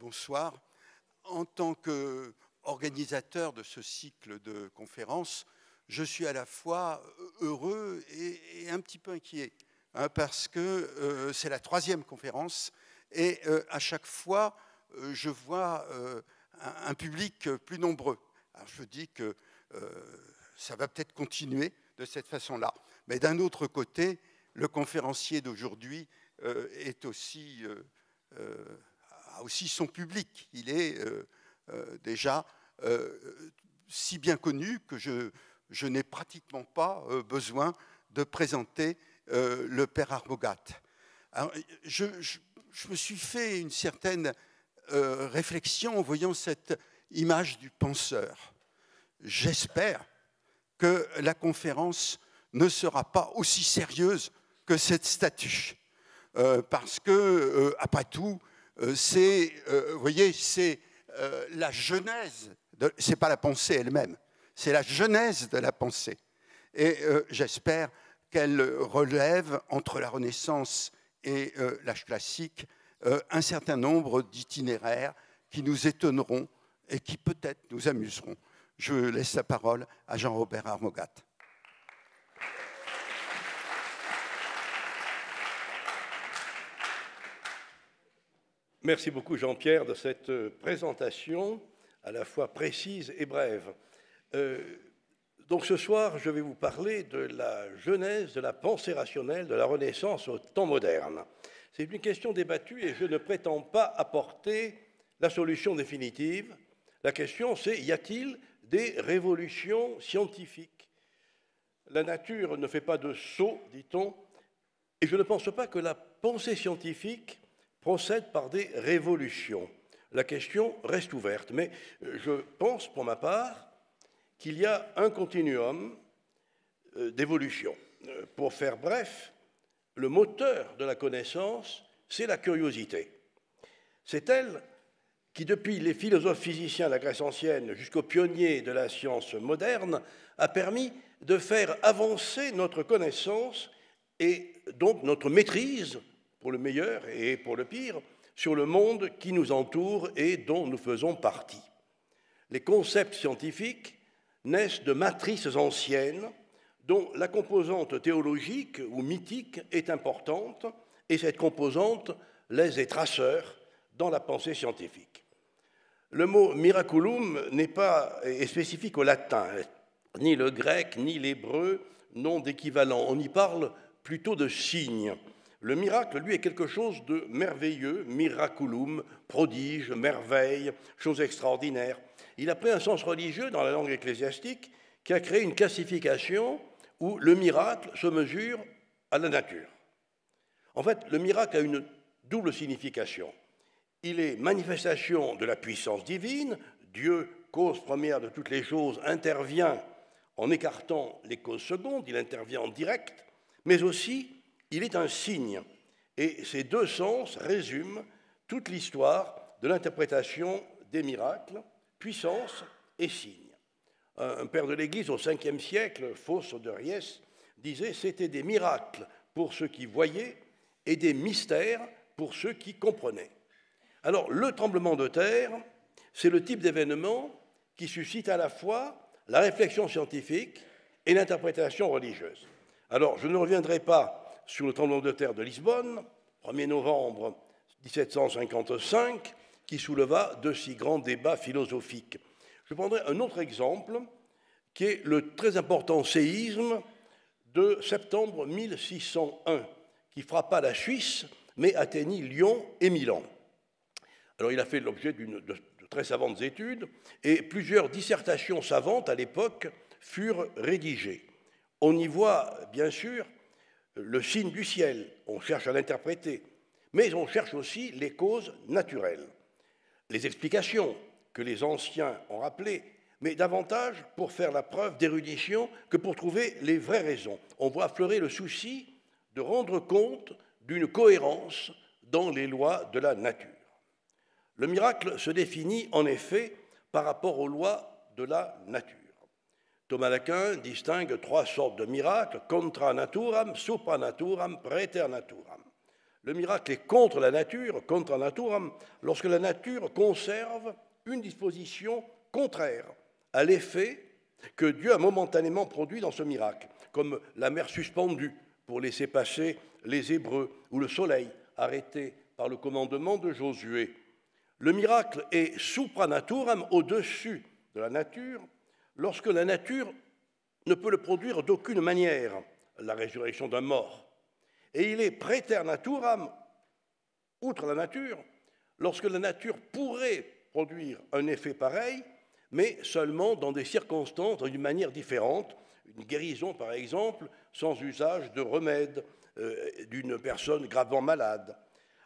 bonsoir. En tant qu'organisateur de ce cycle de conférences, je suis à la fois heureux et un petit peu inquiet, hein, parce que c'est la 3e conférence et à chaque fois, je vois un public plus nombreux. Alors je dis que ça va peut-être continuer de cette façon-là. Mais d'un autre côté, le conférencier d'aujourd'hui est aussi, a aussi son public. Il est déjà si bien connu que je n'ai pratiquement pas besoin de présenter le père Arbogat. Alors, je me suis fait une certaine réflexion en voyant cette image du penseur. J'espère que la conférence ne sera pas aussi sérieuse que cette statue. Parce que, après tout, c'est, vous voyez, c'est la genèse, c'est pas la pensée elle-même, c'est la genèse de la pensée. Et j'espère qu'elle relève, entre la Renaissance et l'âge classique, un certain nombre d'itinéraires qui nous étonneront et qui peut-être nous amuseront. Je laisse la parole à Jean-Robert Armogat. Merci beaucoup Jean-Pierre de cette présentation à la fois précise et brève. Donc ce soir, je vais vous parler de la genèse de la pensée rationnelle de la Renaissance au temps moderne. C'est une question débattue et je ne prétends pas apporter la solution définitive. La question c'est, y a-t-il des révolutions scientifiques? La nature ne fait pas de saut, dit-on, et je ne pense pas que la pensée scientifique procède par des révolutions. La question reste ouverte, mais je pense pour ma part qu'il y a un continuum d'évolution. Pour faire bref, le moteur de la connaissance, c'est la curiosité. C'est elle qui, depuis les philosophes physiciens de la Grèce ancienne jusqu'aux pionniers de la science moderne, a permis de faire avancer notre connaissance et donc notre maîtrise, pour le meilleur et pour le pire, sur le monde qui nous entoure et dont nous faisons partie. Les concepts scientifiques naissent de matrices anciennes dont la composante théologique ou mythique est importante, et cette composante laisse des traceurs dans la pensée scientifique. Le mot miraculum n'est pas spécifique au latin, ni le grec, ni l'hébreu n'ont d'équivalent. On y parle plutôt de signes. Le miracle, lui, est quelque chose de merveilleux, miraculum, prodige, merveille, chose extraordinaire. Il a pris un sens religieux dans la langue ecclésiastique qui a créé une classification où le miracle se mesure à la nature. En fait, le miracle a une double signification. Il est manifestation de la puissance divine. Dieu, cause première de toutes les choses, intervient en écartant les causes secondes, il intervient en direct, mais aussi il est un signe. Et ces deux sens résument toute l'histoire de l'interprétation des miracles, puissance et signe. Un père de l'Église au Ve siècle, Fausse de Riès, disait « c'était des miracles pour ceux qui voyaient et des mystères pour ceux qui comprenaient ». Alors, le tremblement de terre, c'est le type d'événement qui suscite à la fois la réflexion scientifique et l'interprétation religieuse. Alors, je ne reviendrai pas sur le tremblement de terre de Lisbonne, 1er novembre 1755, qui souleva de si grands débats philosophiques. Je prendrai un autre exemple, qui est le très important séisme de septembre 1601, qui frappa la Suisse, mais atteignit Lyon et Milan. Alors, il a fait l'objet de très savantes études, et plusieurs dissertations savantes, à l'époque, furent rédigées. On y voit, bien sûr, le signe du ciel, on cherche à l'interpréter, mais on cherche aussi les causes naturelles, les explications que les anciens ont rappelées, mais davantage pour faire la preuve d'érudition que pour trouver les vraies raisons. On voit affleurer le souci de rendre compte d'une cohérence dans les lois de la nature. Le miracle se définit en effet par rapport aux lois de la nature. Thomas d'Aquin distingue trois sortes de miracles, contra naturam, supra naturam, praeter naturam. Le miracle est contre la nature, contra naturam, lorsque la nature conserve une disposition contraire à l'effet que Dieu a momentanément produit dans ce miracle, comme la mer suspendue pour laisser passer les Hébreux, ou le soleil arrêté par le commandement de Josué. Le miracle est supranaturam, au-dessus de la nature, lorsque la nature ne peut le produire d'aucune manière, la résurrection d'un mort. Et il est praeternaturam, outre la nature, lorsque la nature pourrait produire un effet pareil, mais seulement dans des circonstances, d'une manière différente. Une guérison, par exemple, sans usage de remède d'une personne gravement malade.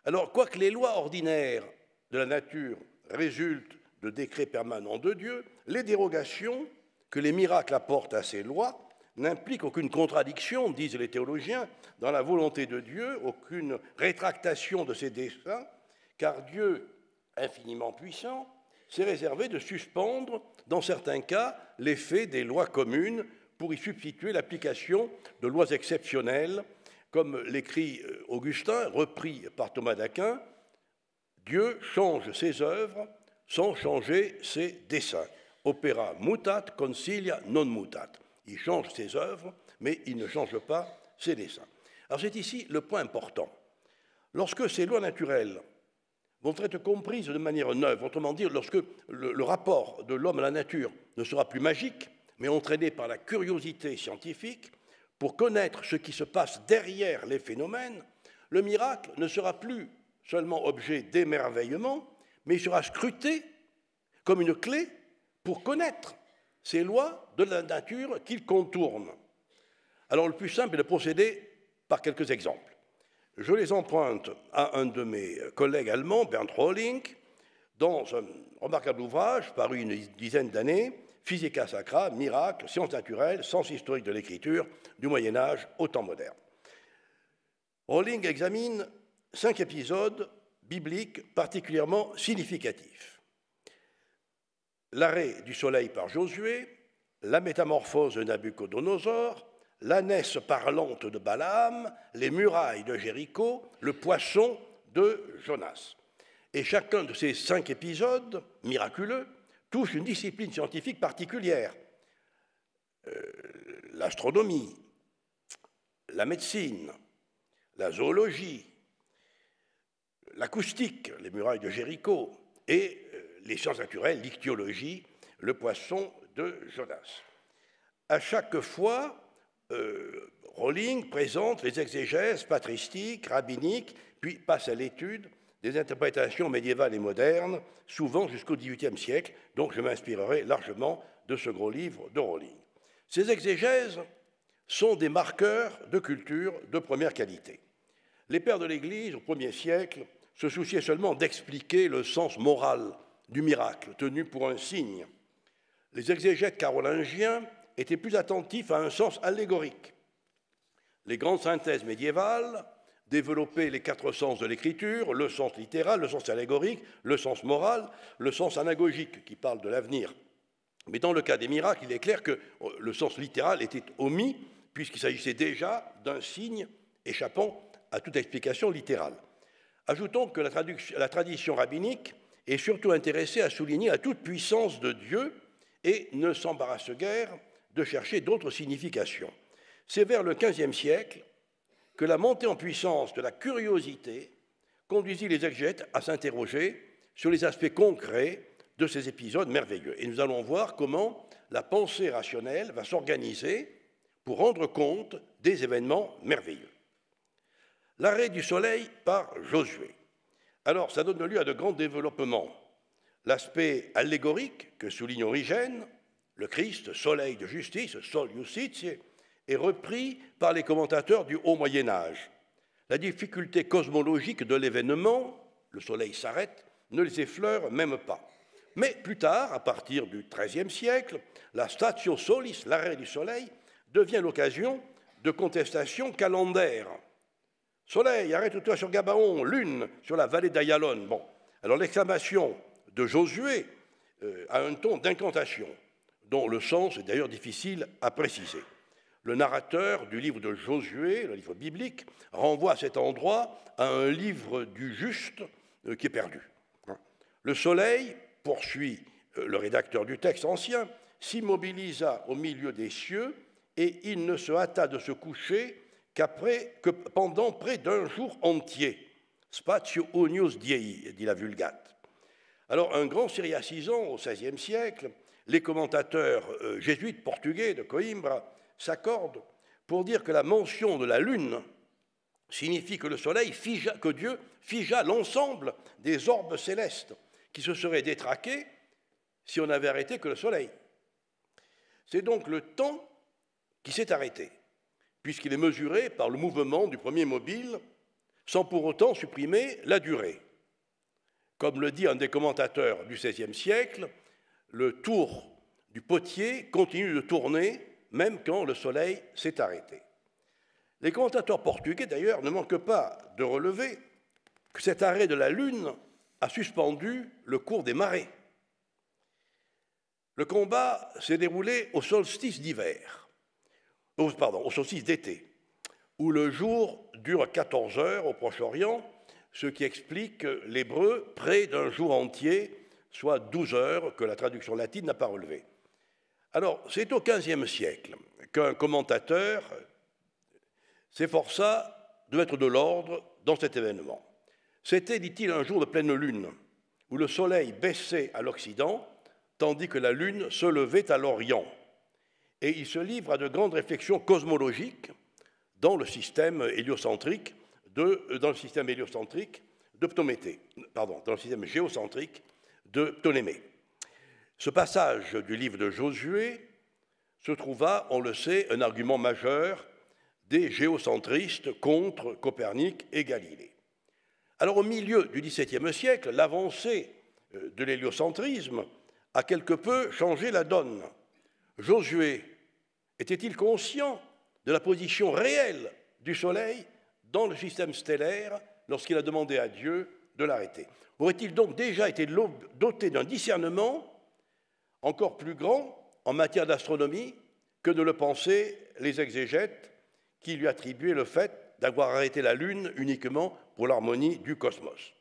Alors, quoique les lois ordinaires de la nature résultent de décrets permanents de Dieu, les dérogations que les miracles apportent à ces lois n'impliquent aucune contradiction, disent les théologiens, dans la volonté de Dieu, aucune rétractation de ses desseins, car Dieu, infiniment puissant, s'est réservé de suspendre, dans certains cas, l'effet des lois communes pour y substituer l'application de lois exceptionnelles, comme l'écrit Augustin, repris par Thomas d'Aquin, Dieu change ses œuvres sans changer ses desseins. Opera mutat, consilia non mutat. Il change ses œuvres, mais il ne change pas ses desseins. Alors c'est ici le point important. Lorsque ces lois naturelles vont être comprises de manière neuve, autrement dit, lorsque le rapport de l'homme à la nature ne sera plus magique, mais entraîné par la curiosité scientifique, pour connaître ce qui se passe derrière les phénomènes, le miracle ne sera plus seulement objet d'émerveillement, mais il sera scruté comme une clé pour connaître ces lois de la nature qu'il contourne. Alors le plus simple est de procéder par quelques exemples. Je les emprunte à un de mes collègues allemands, Bernd Rolling, dans un remarquable ouvrage paru une dizaine d'années, Physica Sacra, miracles, sciences naturelles, sens historique de l'écriture, du Moyen-Âge au temps moderne. Rolling examine 5 épisodes bibliques particulièrement significatifs. L'arrêt du soleil par Josué, la métamorphose de Nabuchodonosor, l'ânesse parlante de Balaam, les murailles de Jéricho, le poisson de Jonas. Et chacun de ces 5 épisodes miraculeux touche une discipline scientifique particulière. L'astronomie, la médecine, la zoologie, l'acoustique, les murailles de Jéricho, et les sciences naturelles, l'ichtyologie, le poisson de Jonas. À chaque fois, Rolling présente les exégèses patristiques, rabbiniques, puis passe à l'étude des interprétations médiévales et modernes, souvent jusqu'au XVIIIe siècle, donc je m'inspirerai largement de ce gros livre de Rolling. Ces exégèses sont des marqueurs de culture de première qualité. Les pères de l'Église, au Ier siècle, se souciaient seulement d'expliquer le sens moral du miracle, tenu pour un signe. Les exégètes carolingiens étaient plus attentifs à un sens allégorique. Les grandes synthèses médiévales développaient les 4 sens de l'écriture, le sens littéral, le sens allégorique, le sens moral, le sens anagogique qui parle de l'avenir. Mais dans le cas des miracles, il est clair que le sens littéral était omis puisqu'il s'agissait déjà d'un signe échappant à toute explication littérale. Ajoutons que la tradition rabbinique est surtout intéressée à souligner la toute-puissance de Dieu et ne s'embarrasse guère de chercher d'autres significations. C'est vers le XVe siècle que la montée en puissance de la curiosité conduisit les exégètes à s'interroger sur les aspects concrets de ces épisodes merveilleux. Et nous allons voir comment la pensée rationnelle va s'organiser pour rendre compte des événements merveilleux. L'arrêt du soleil par Josué. Alors, ça donne lieu à de grands développements. L'aspect allégorique que souligne Origène, le Christ, soleil de justice, sol justitiae, est repris par les commentateurs du Haut Moyen-Âge. La difficulté cosmologique de l'événement, le soleil s'arrête, ne les effleure même pas. Mais plus tard, à partir du XIIIe siècle, la statio solis, l'arrêt du soleil, devient l'occasion de contestations calendaires. Soleil, arrête-toi sur Gabaon, lune, sur la vallée d'Ayalon. Bon, alors l'exclamation de Josué a un ton d'incantation, dont le sens est d'ailleurs difficile à préciser. Le narrateur du livre de Josué, le livre biblique, renvoie à cet endroit à un livre du juste qui est perdu. Le soleil, poursuit le rédacteur du texte ancien, s'immobilisa au milieu des cieux et il ne se hâta de se coucher que pendant près d'un jour entier. Spatio unius diei, dit la Vulgate. Alors, un grand syriacisant au XVIe siècle, les commentateurs jésuites portugais de Coimbra s'accordent pour dire que la mention de la lune signifie que que Dieu figea l'ensemble des orbes célestes qui se seraient détraqués si on n'avait arrêté que le soleil. C'est donc le temps qui s'est arrêté, puisqu'il est mesuré par le mouvement du premier mobile, sans pour autant supprimer la durée. Comme le dit un des commentateurs du XVIe siècle, le tour du potier continue de tourner même quand le soleil s'est arrêté. Les commentateurs portugais, d'ailleurs, ne manquent pas de relever que cet arrêt de la Lune a suspendu le cours des marées. Le combat s'est déroulé au solstice d'hiver, au solstice d'été, où le jour dure 14 heures au Proche-Orient, ce qui explique l'hébreu près d'un jour entier, soit 12 heures que la traduction latine n'a pas relevé. Alors, c'est au XVe siècle qu'un commentateur s'efforça de mettre de l'ordre dans cet événement. C'était, dit-il, un jour de pleine lune, où le soleil baissait à l'Occident, tandis que la lune se levait à l'Orient. Et il se livre à de grandes réflexions cosmologiques dans le système héliocentrique de Ptolémée. Ce passage du livre de Josué se trouva, on le sait, un argument majeur des géocentristes contre Copernic et Galilée. Alors, au milieu du XVIIe siècle, l'avancée de l'héliocentrisme a quelque peu changé la donne. Josué était-il conscient de la position réelle du Soleil dans le système stellaire lorsqu'il a demandé à Dieu de l'arrêter? Aurait-il donc déjà été doté d'un discernement encore plus grand en matière d'astronomie que de le penser les exégètes qui lui attribuaient le fait d'avoir arrêté la Lune uniquement pour l'harmonie du cosmos?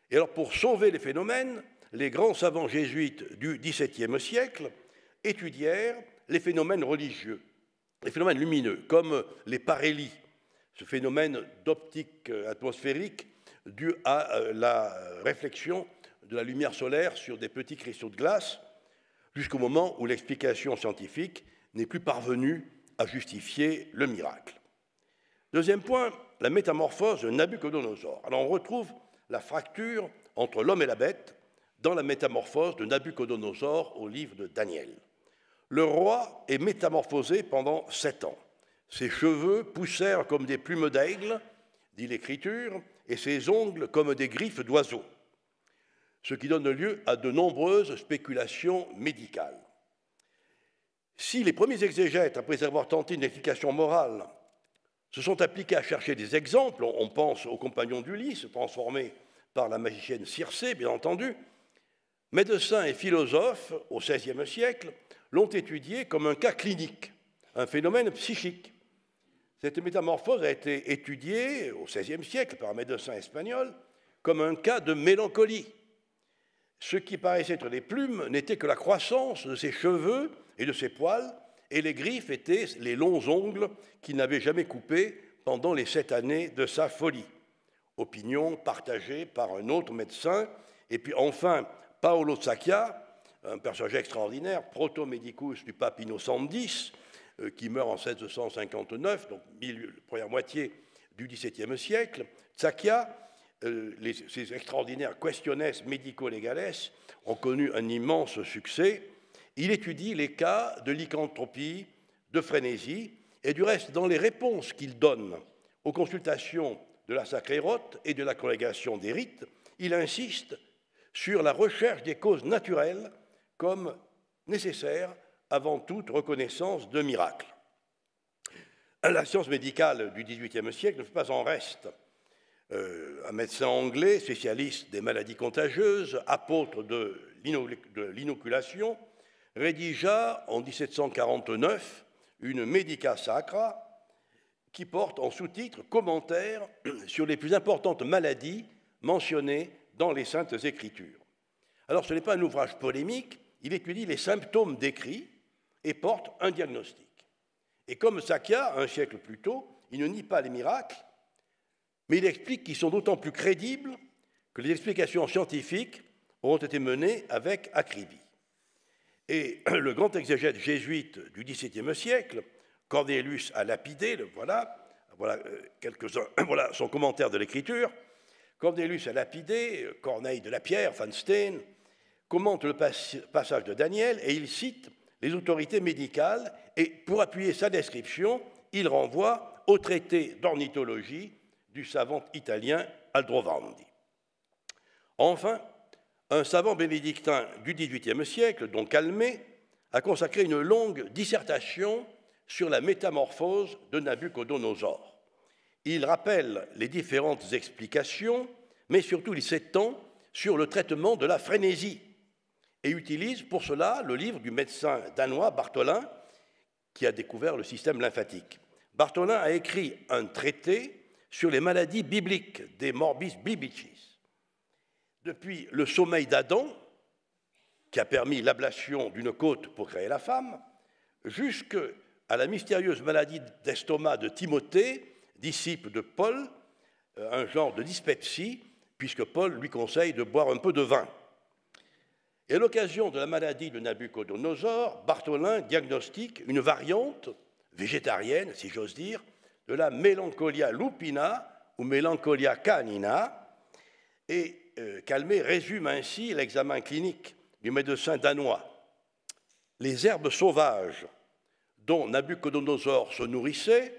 Et alors, pour sauver les phénomènes, les grands savants jésuites du XVIIe siècle étudièrent les phénomènes religieux, les phénomènes lumineux, comme les parélies, ce phénomène d'optique atmosphérique dû à la réflexion de la lumière solaire sur des petits cristaux de glace, jusqu'au moment où l'explication scientifique n'est plus parvenue à justifier le miracle. Deuxième point, la métamorphose de Nabuchodonosor. Alors on retrouve la fracture entre l'homme et la bête dans la métamorphose de Nabuchodonosor au livre de Daniel. Le roi est métamorphosé pendant 7 ans. Ses cheveux poussèrent comme des plumes d'aigle, dit l'Écriture, et ses ongles comme des griffes d'oiseaux, ce qui donne lieu à de nombreuses spéculations médicales. Si les premiers exégètes, après avoir tenté une explication morale, se sont appliqués à chercher des exemples, on pense aux compagnons d'Ulysse, transformés par la magicienne Circé, bien entendu, médecins et philosophes, au XVIe siècle, l'ont étudié comme un cas clinique, un phénomène psychique. Cette métamorphose a été étudiée au XVIe siècle par un médecin espagnol comme un cas de mélancolie. Ce qui paraissait être des plumes n'était que la croissance de ses cheveux et de ses poils, et les griffes étaient les longs ongles qu'il n'avait jamais coupés pendant les 7 années de sa folie. Opinion partagée par un autre médecin. Et puis enfin, Paolo Sciacca, un personnage extraordinaire, proto-médicus du pape Innocent X, qui meurt en 1659, donc première moitié du XVIIe siècle. Sciacca, ces extraordinaires Questiones Medico-Legales ont connu un immense succès. Il étudie les cas de lycanthropie, de frénésie, et du reste, dans les réponses qu'il donne aux consultations de la Sacrée Rote et de la Congrégation des Rites, il insiste sur la recherche des causes naturelles comme nécessaire avant toute reconnaissance de miracle. La science médicale du XVIIIe siècle ne fait pas en reste. Un médecin anglais, spécialiste des maladies contagieuses, apôtre de l'inoculation, rédigea en 1749 une Medica Sacra, qui porte en sous-titre « Commentaires sur les plus importantes maladies mentionnées dans les Saintes Écritures ». Alors, ce n'est pas un ouvrage polémique, il étudie les symptômes décrits et porte un diagnostic. Et comme Sakya, un siècle plus tôt, il ne nie pas les miracles, mais il explique qu'ils sont d'autant plus crédibles que les explications scientifiques auront été menées avec acribie. Et le grand exégète jésuite du XVIIe siècle, Cornelius a lapidé, voilà son commentaire de l'Écriture. Cornelius a lapidé, Corneille de la Pierre, Van Steen, commente le passage de Daniel et il cite les autorités médicales et pour appuyer sa description, il renvoie au traité d'ornithologie du savant italien Aldrovandi. Enfin, un savant bénédictin du XVIIIe siècle, dont Calmet, a consacré une longue dissertation sur la métamorphose de Nabuchodonosor. Il rappelle les différentes explications, mais surtout il s'étend sur le traitement de la frénésie et utilise pour cela le livre du médecin danois Bartholin, qui a découvert le système lymphatique. Bartholin a écrit un traité sur les maladies bibliques, des morbis biblicis. Depuis le sommeil d'Adam, qui a permis l'ablation d'une côte pour créer la femme, jusqu'à la mystérieuse maladie d'estomac de Timothée, disciple de Paul, un genre de dyspepsie, puisque Paul lui conseille de boire un peu de vin. Et à l'occasion de la maladie de Nabuchodonosor, Bartholin diagnostique une variante végétarienne, si j'ose dire, de la mélancolia lupina ou mélancolia canina, et Calmet résume ainsi l'examen clinique du médecin danois. Les herbes sauvages dont Nabuchodonosor se nourrissait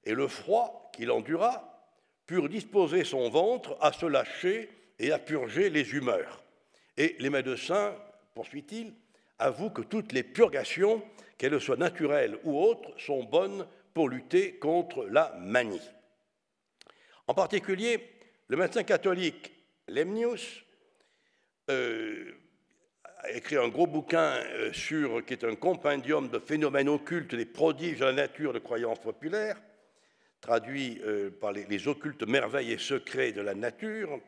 et le froid qu'il endura purent disposer son ventre à se lâcher et à purger les humeurs. Et les médecins, poursuit-il, avouent que toutes les purgations, qu'elles soient naturelles ou autres, sont bonnes pour lutter contre la manie. En particulier, le médecin catholique Lemnius a écrit un gros bouquin qui est un compendium de phénomènes occultes, des prodiges de la nature de croyances populaires, traduit par les occultes merveilles et secrets de la nature.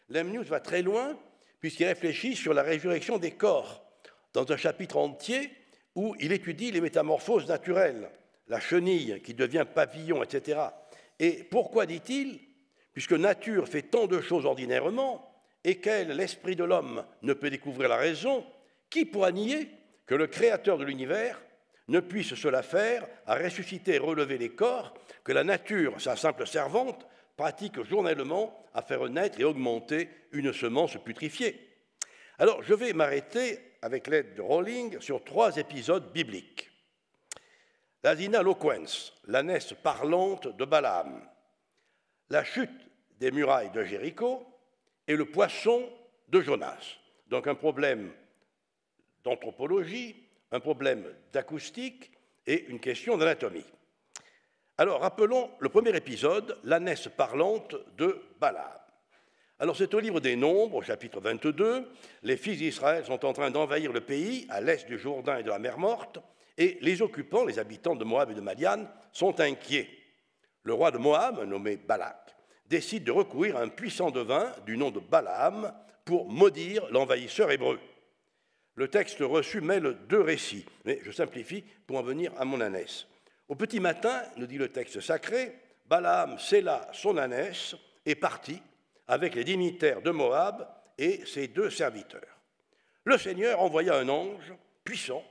Lemnius va très loin puisqu'il réfléchit sur la résurrection des corps dans un chapitre entier où il étudie les métamorphoses naturelles, la chenille qui devient papillon, etc. Et pourquoi, dit-il, puisque nature fait tant de choses ordinairement et qu'elle, l'esprit de l'homme, ne peut découvrir la raison, qui pourra nier que le créateur de l'univers ne puisse se la faire à ressusciter et relever les corps que la nature, sa simple servante, pratique journellement à faire naître et augmenter une semence putrifiée. Alors, je vais m'arrêter, avec l'aide de Rowling, sur 3 épisodes bibliques. La Dina Loquens, l'ânesse parlante de Balaam, la chute des murailles de Jéricho et le poisson de Jonas. Donc un problème d'anthropologie, un problème d'acoustique et une question d'anatomie. Alors, rappelons le premier épisode, l'ânesse parlante de Balaam. Alors, c'est au livre des Nombres, au chapitre 22, les fils d'Israël sont en train d'envahir le pays à l'est du Jourdain et de la mer Morte, et les occupants, les habitants de Moab et de Madian, sont inquiets. Le roi de Moab, nommé Balak, décide de recourir à un puissant devin du nom de Balaam pour maudire l'envahisseur hébreu. Le texte reçu mêle 2 récits, mais je simplifie pour en venir à mon ânesse. Au petit matin, nous dit le texte sacré, Balaam sella son ânesse et partit avec les dignitaires de Moab et ses 2 serviteurs. Le Seigneur envoya un ange puissant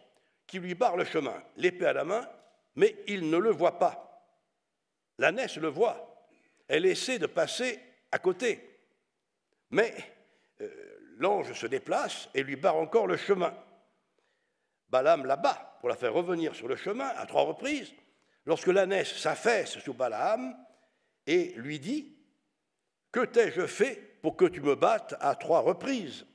qui lui barre le chemin, l'épée à la main, mais il ne le voit pas. L'ânesse le voit. Elle essaie de passer à côté. Mais l'ange se déplace et lui barre encore le chemin. Balaam la bat pour la faire revenir sur le chemin à 3 reprises, lorsque l'ânesse s'affaisse sous Balaam et lui dit « Que t'ai-je fait pour que tu me battes à 3 reprises ?»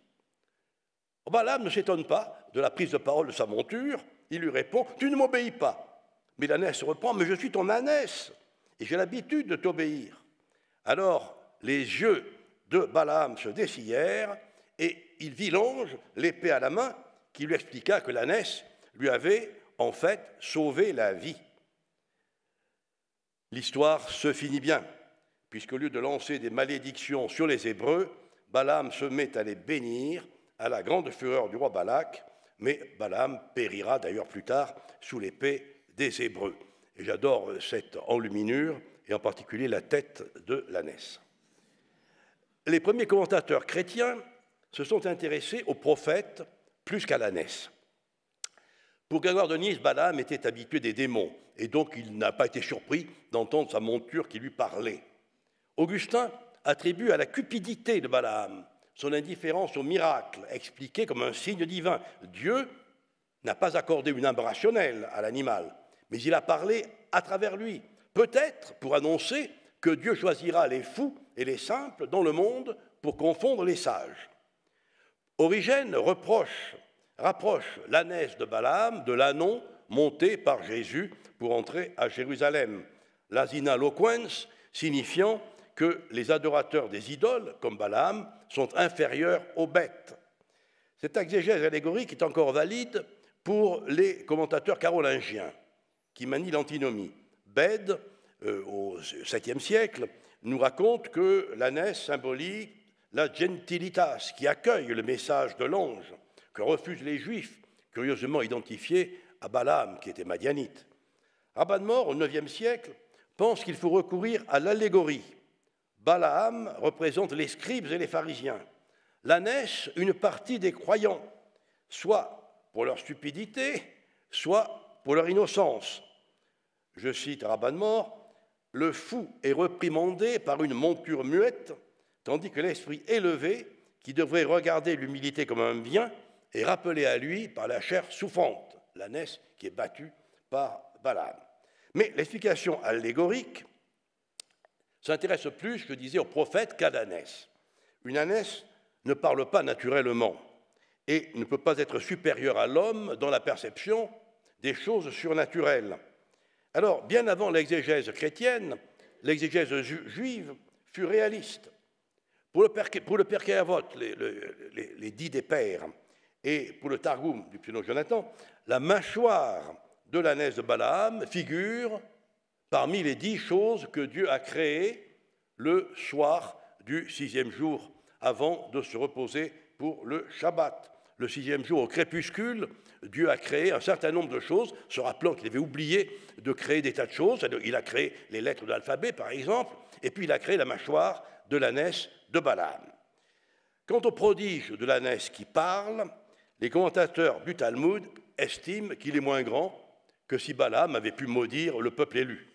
Balaam ne s'étonne pas de la prise de parole de sa monture. Il lui répond « Tu ne m'obéis pas. » Mais l'ânesse reprend « Mais je suis ton ânesse et j'ai l'habitude de t'obéir. » Alors les yeux de Balaam se dessillèrent et il vit l'ange, l'épée à la main, qui lui expliqua que l'ânesse lui avait en fait sauver la vie. L'histoire se finit bien, puisqu'au lieu de lancer des malédictions sur les Hébreux, Balaam se met à les bénir à la grande fureur du roi Balak, mais Balaam périra d'ailleurs plus tard sous l'épée des Hébreux. Et j'adore cette enluminure, et en particulier la tête de l'ânesse. Les premiers commentateurs chrétiens se sont intéressés aux prophètes plus qu'à l'ânesse. Pour Grégoire de Nysse, Balaam était habitué des démons, et donc il n'a pas été surpris d'entendre sa monture qui lui parlait. Augustin attribue à la cupidité de Balaam son indifférence au miracle, expliqué comme un signe divin. Dieu n'a pas accordé une âme rationnelle à l'animal, mais il a parlé à travers lui, peut-être pour annoncer que Dieu choisira les fous et les simples dans le monde pour confondre les sages. Origène rapproche l'ânesse de Balaam de l'ânon monté par Jésus pour entrer à Jérusalem, l'asina loquens signifiant que les adorateurs des idoles, comme Balaam, sont inférieurs aux bêtes. Cette exégèse allégorique est encore valide pour les commentateurs carolingiens qui manient l'antinomie. Bède, au 7e siècle, nous raconte que l'ânesse symbolise la gentilitas, qui accueille le message de l'ange, que refusent les Juifs, curieusement identifiés à Balaam, qui était madianite. Rabat de Mort, au 9e siècle, pense qu'il faut recourir à l'allégorie. Balaam représente les scribes et les pharisiens. L'ânesse, une partie des croyants, soit pour leur stupidité, soit pour leur innocence. Je cite Rabat de Mort, « Le fou est reprimandé par une monture muette, tandis que l'esprit élevé, qui devrait regarder l'humilité comme un bien, est rappelé à lui par la chair souffrante, l'ânesse qui est battue par Balaam. » Mais l'explication allégorique s'intéresse plus, je disais, au prophète qu'à l'ânesse. Une ânesse ne parle pas naturellement et ne peut pas être supérieure à l'homme dans la perception des choses surnaturelles. Alors, bien avant l'exégèse chrétienne, l'exégèse juive fut réaliste. Pour le Pirkei Avot, les 10 des pères, et pour le Targum du Pseudo-Jonathan, la mâchoire de l'ânesse de Balaam figure parmi les 10 choses que Dieu a créées le soir du 6e jour, avant de se reposer pour le Shabbat. Le 6e jour, au crépuscule, Dieu a créé un certain nombre de choses, se rappelant qu'il avait oublié de créer des tas de choses. Il a créé les lettres de l'alphabet, par exemple, et puis il a créé la mâchoire de l'ânesse de Balaam. Quant au prodige de l'ânesse qui parle, les commentateurs du Talmud estiment qu'il est moins grand que si Balaam avait pu maudire le peuple élu.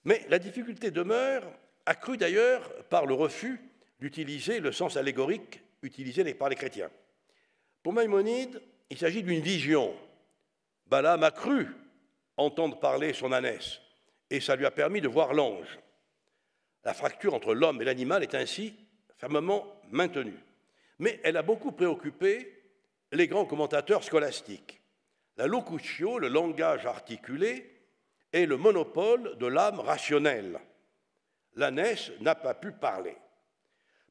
Mais la difficulté demeure, accrue d'ailleurs par le refus d'utiliser le sens allégorique utilisé par les chrétiens. Pour Maïmonide, il s'agit d'une vision. Balaam a cru entendre parler son ânesse, et ça lui a permis de voir l'ange. La fracture entre l'homme et l'animal est ainsi fermement maintenue. Mais elle a beaucoup préoccupé les grands commentateurs scolastiques. La locutio, le langage articulé, est le monopole de l'âme rationnelle. L'ânesse n'a pas pu parler.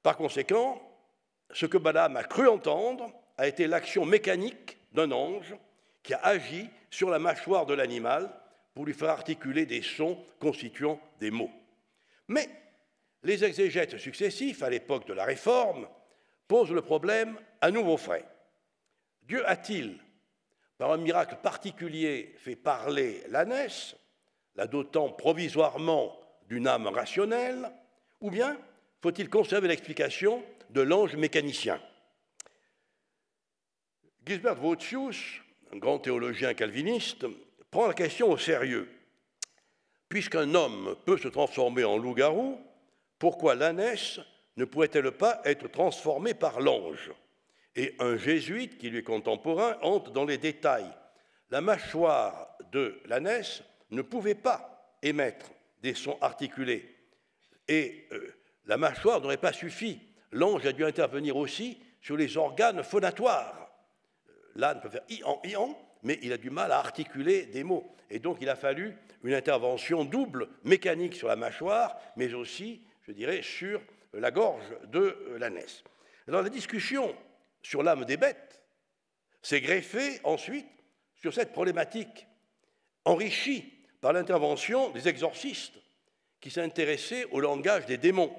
Par conséquent, ce que Balaam a cru entendre a été l'action mécanique d'un ange qui a agi sur la mâchoire de l'animal pour lui faire articuler des sons constituant des mots. Mais les exégètes successifs, à l'époque de la Réforme, posent le problème à nouveau frais. Dieu a-t-il, par un miracle particulier, fait parler l'ânesse, la dotant provisoirement d'une âme rationnelle, ou bien faut-il conserver l'explication de l'ange mécanicien? Gisbert Voetius, un grand théologien calviniste, prend la question au sérieux. Puisqu'un homme peut se transformer en loup-garou, pourquoi l'ânesse ne pourrait-elle pas être transformée par l'ange? Et un jésuite qui lui est contemporain entre dans les détails. La mâchoire de l'ânesse ne pouvait pas émettre des sons articulés. Et la mâchoire n'aurait pas suffi. L'ange a dû intervenir aussi sur les organes phonatoires. L'âne peut faire i-an, mais il a du mal à articuler des mots. Et donc il a fallu une intervention double, mécanique sur la mâchoire, mais aussi, je dirais, sur la gorge de l'ânesse. Alors la discussion sur l'âme des bêtes s'est greffée ensuite sur cette problématique, enrichie par l'intervention des exorcistes qui s'intéressaient au langage des démons.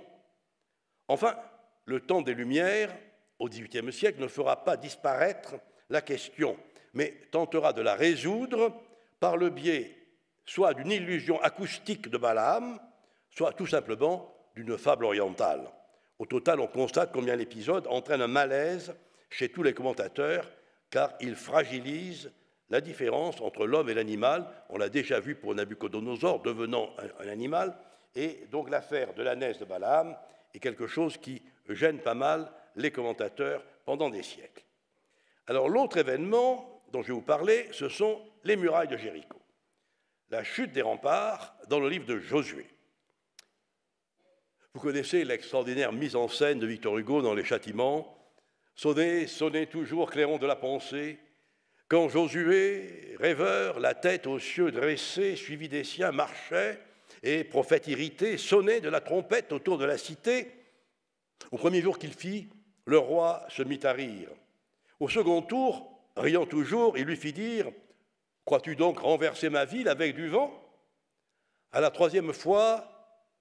Enfin, le temps des Lumières, au XVIIIe siècle, ne fera pas disparaître la question, mais tentera de la résoudre par le biais soit d'une illusion acoustique de Balaam, soit tout simplement d'une fable orientale. Au total, on constate combien l'épisode entraîne un malaise chez tous les commentateurs, car il fragilise la différence entre l'homme et l'animal. On l'a déjà vu pour Nabuchodonosor devenant un animal, et donc l'affaire de l'ânesse de Balaam est quelque chose qui gêne pas mal les commentateurs pendant des siècles. Alors l'autre événement dont je vais vous parler, ce sont les murailles de Jéricho. La chute des remparts dans le livre de Josué. Vous connaissez l'extraordinaire mise en scène de Victor Hugo dans Les Châtiments. Sonnez, sonnez toujours, clairon de la pensée, quand Josué, rêveur, la tête aux cieux dressée, suivi des siens, marchait, et, prophète irrité, sonnait de la trompette autour de la cité. Au premier jour qu'il fit, le roi se mit à rire. Au second tour, riant toujours, il lui fit dire « Crois-tu donc renverser ma ville avec du vent ?» À la troisième fois,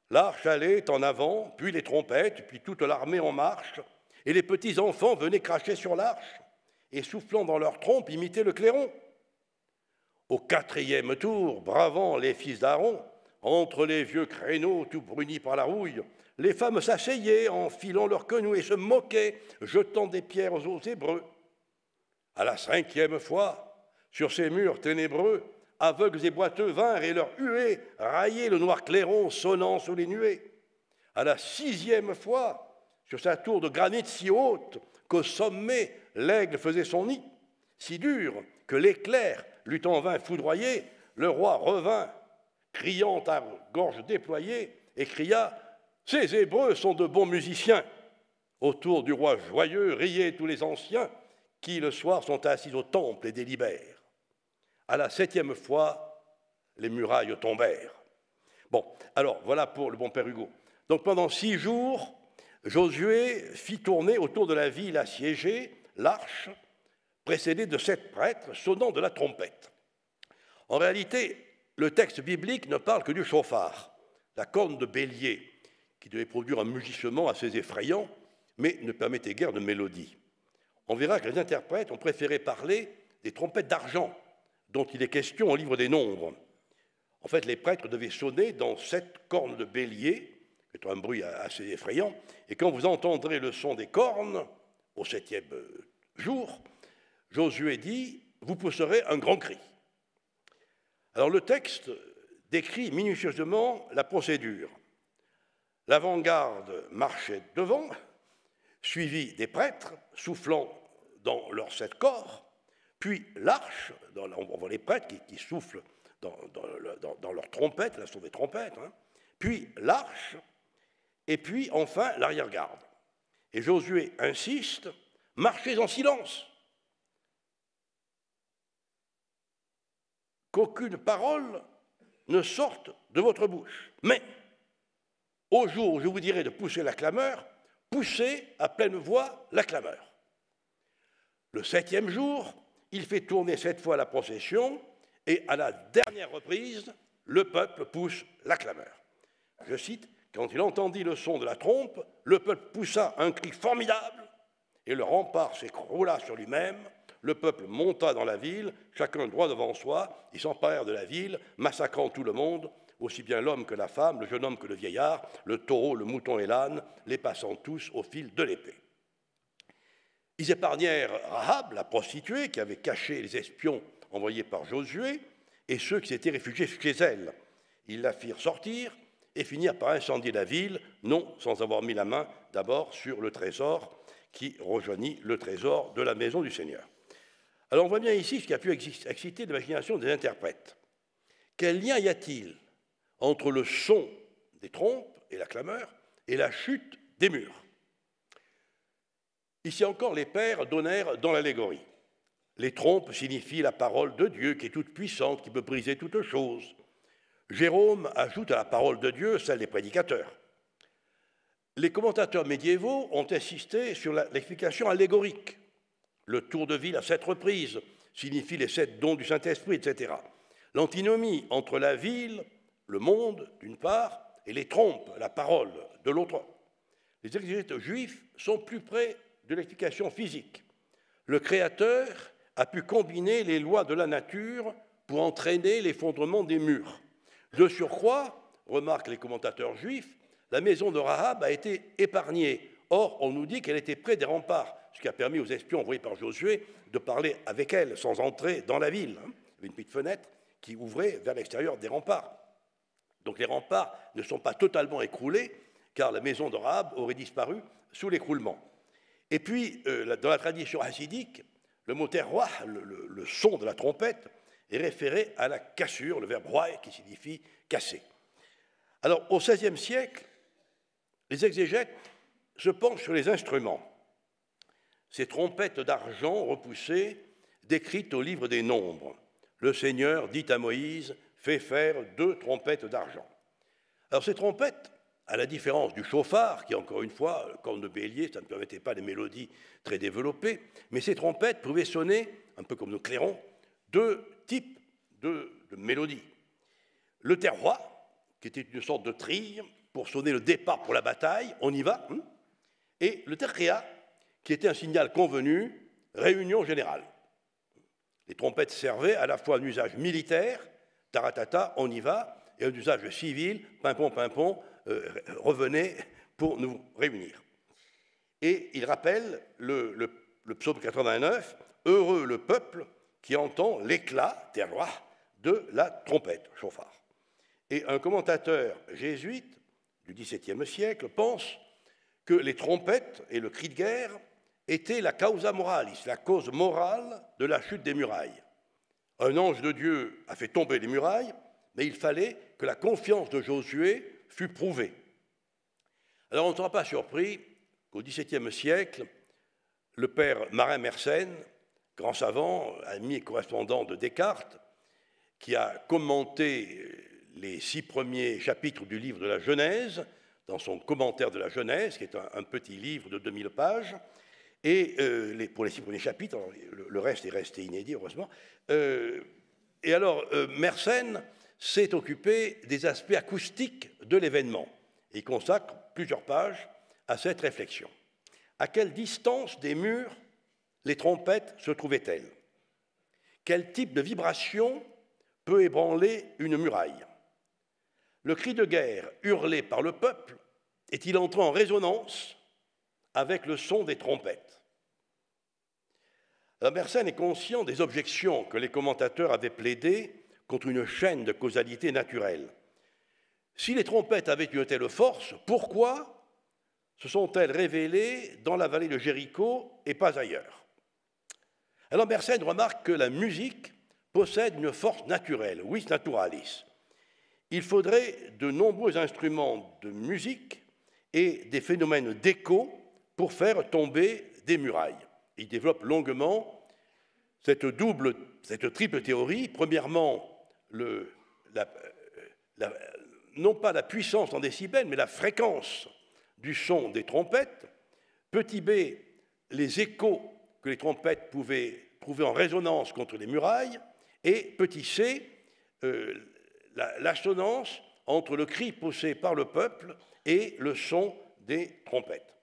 l'arche allait en avant, puis les trompettes, puis toute l'armée en marche, et les petits enfants venaient cracher sur l'arche, et soufflant dans leurs trompes, imitaient le clairon. Au quatrième tour, bravant les fils d'Aaron, entre les vieux créneaux tout brunis par la rouille, les femmes s'asseyaient en filant leurs quenouilles et se moquaient, jetant des pierres aux Hébreux. À la cinquième fois, sur ces murs ténébreux, aveugles et boiteux vinrent et leur huée raillait le noir clairon sonnant sous les nuées. À la sixième fois, sur sa tour de granit si haute qu'au sommet l'aigle faisait son nid, si dur que l'éclair l'eût en vain foudroyé, le roi revint, criant à gorge déployée, et cria « Ces Hébreux sont de bons musiciens !» Autour du roi joyeux riaient tous les anciens qui le soir sont assis au temple et délibèrent. À la septième fois, les murailles tombèrent. Bon, alors voilà pour le bon père Hugo. Donc pendant 6 jours, Josué fit tourner autour de la ville assiégée l'arche, précédée de 7 prêtres sonnant de la trompette. En réalité, le texte biblique ne parle que du chauffard, la corne de bélier, qui devait produire un mugissement assez effrayant, mais ne permettait guère de mélodie. On verra que les interprètes ont préféré parler des trompettes d'argent, dont il est question au livre des Nombres. En fait, les prêtres devaient sonner dans 7 cornes de bélier, qui est un bruit assez effrayant, et quand vous entendrez le son des cornes, au 7e jour, Josué dit « Vous pousserez un grand cri ». Alors le texte décrit minutieusement la procédure. L'avant-garde marchait devant, suivi des prêtres, soufflant dans leurs 7 corps, puis l'arche, on voit les prêtres qui soufflent dans leurs trompettes, là sont des trompettes, hein, puis l'arche, et puis enfin l'arrière-garde. Et Josué insiste, marchez en silence, qu'aucune parole ne sorte de votre bouche. Mais, au jour où je vous dirai de pousser la clameur, poussez à pleine voix la clameur. Le 7e jour, il fait tourner 7 fois la procession, et à la dernière reprise, le peuple pousse la clameur. Je cite, « Quand il entendit le son de la trompe, le peuple poussa un cri formidable, et le rempart s'écroula sur lui-même. Le peuple monta dans la ville, chacun droit devant soi, ils s'emparèrent de la ville, massacrant tout le monde, aussi bien l'homme que la femme, le jeune homme que le vieillard, le taureau, le mouton et l'âne, les passant tous au fil de l'épée. » Ils épargnèrent Rahab, la prostituée, qui avait caché les espions envoyés par Josué, et ceux qui s'étaient réfugiés chez elle. Ils la firent sortir et finirent par incendier la ville, non sans avoir mis la main d'abord sur le trésor qui rejoignit le trésor de la maison du Seigneur. Alors on voit bien ici ce qui a pu exciter l'imagination des interprètes. Quel lien y a-t-il entre le son des trompes et la clameur et la chute des murs? Ici encore, les pères donnèrent dans l'allégorie. Les trompes signifient la parole de Dieu qui est toute puissante, qui peut briser toutes choses. Jérôme ajoute à la parole de Dieu celle des prédicateurs. Les commentateurs médiévaux ont insisté sur l'explication allégorique. Le tour de ville à 7 reprises signifie les 7 dons du Saint-Esprit, etc. L'antinomie entre la ville, le monde, d'une part, et les trompes, la parole, de l'autre. Les exégètes juifs sont plus près de l'explication physique. Le Créateur a pu combiner les lois de la nature pour entraîner l'effondrement des murs. De surcroît, remarquent les commentateurs juifs, la maison de Rahab a été épargnée. Or, on nous dit qu'elle était près des remparts, ce qui a permis aux espions envoyés par Josué de parler avec elle sans entrer dans la ville. Il y avait une petite fenêtre qui ouvrait vers l'extérieur des remparts. Donc les remparts ne sont pas totalement écroulés, car la maison de Rahab aurait disparu sous l'écroulement. Et puis, dans la tradition hassidique, le mot terroir, le son de la trompette, est référé à la cassure, le verbe roy, qui signifie casser. Alors, au XVIe siècle, les exégètes se penchent sur les instruments. Ces trompettes d'argent repoussées, décrites au livre des Nombres. Le Seigneur dit à Moïse, fais faire 2 trompettes d'argent. Alors, ces trompettes, à la différence du chauffard, qui, encore une fois, corne de bélier, ça ne permettait pas des mélodies très développées, mais ces trompettes pouvaient sonner, un peu comme nos clairons, 2 types de mélodies. Le terroir, qui était une sorte de trille pour sonner le départ pour la bataille, on y va, et le terréa, qui était un signal convenu, réunion générale. Les trompettes servaient à la fois un usage militaire, taratata, on y va, et un usage civil, pimpon, pimpon, revenez pour nous réunir. Et il rappelle le psaume 89, « Heureux le peuple qui entend l'éclat, terroir, de la trompette, chauffard ». Et un commentateur jésuite du XVIIe siècle pense que les trompettes et le cri de guerre étaient la causa moralis, la cause morale de la chute des murailles. Un ange de Dieu a fait tomber les murailles, mais il fallait que la confiance de Josué fût prouvée. Alors on ne sera pas surpris qu'au XVIIe siècle, le père Marin Mersenne, grand savant, ami et correspondant de Descartes, qui a commenté les 6 premiers chapitres du livre de la Genèse, dans son commentaire de la Genèse, qui est un petit livre de 2000 pages, et pour les 6 premiers chapitres, le reste est resté inédit, heureusement. Et alors, Mersenne s'est occupé des aspects acoustiques de l'événement. Il consacre plusieurs pages à cette réflexion. À quelle distance des murs les trompettes se trouvaient-elles? Quel type de vibration peut ébranler une muraille? Le cri de guerre hurlé par le peuple est-il entré en résonance avec le son des trompettes? Mersenne est conscient des objections que les commentateurs avaient plaidées contre une chaîne de causalité naturelle. Si les trompettes avaient une telle force, pourquoi se sont-elles révélées dans la vallée de Jéricho et pas ailleurs? Alors Mersenne remarque que la musique possède une force naturelle, vis naturalis. Il faudrait de nombreux instruments de musique et des phénomènes d'écho pour faire tomber des murailles. Il développe longuement cette triple théorie. Premièrement, non pas la puissance en décibels, mais la fréquence du son des trompettes. Petit b, les échos que les trompettes pouvaient trouver en résonance contre les murailles. Et petit c, l'assonance entre le cri poussé par le peuple et le son des trompettes.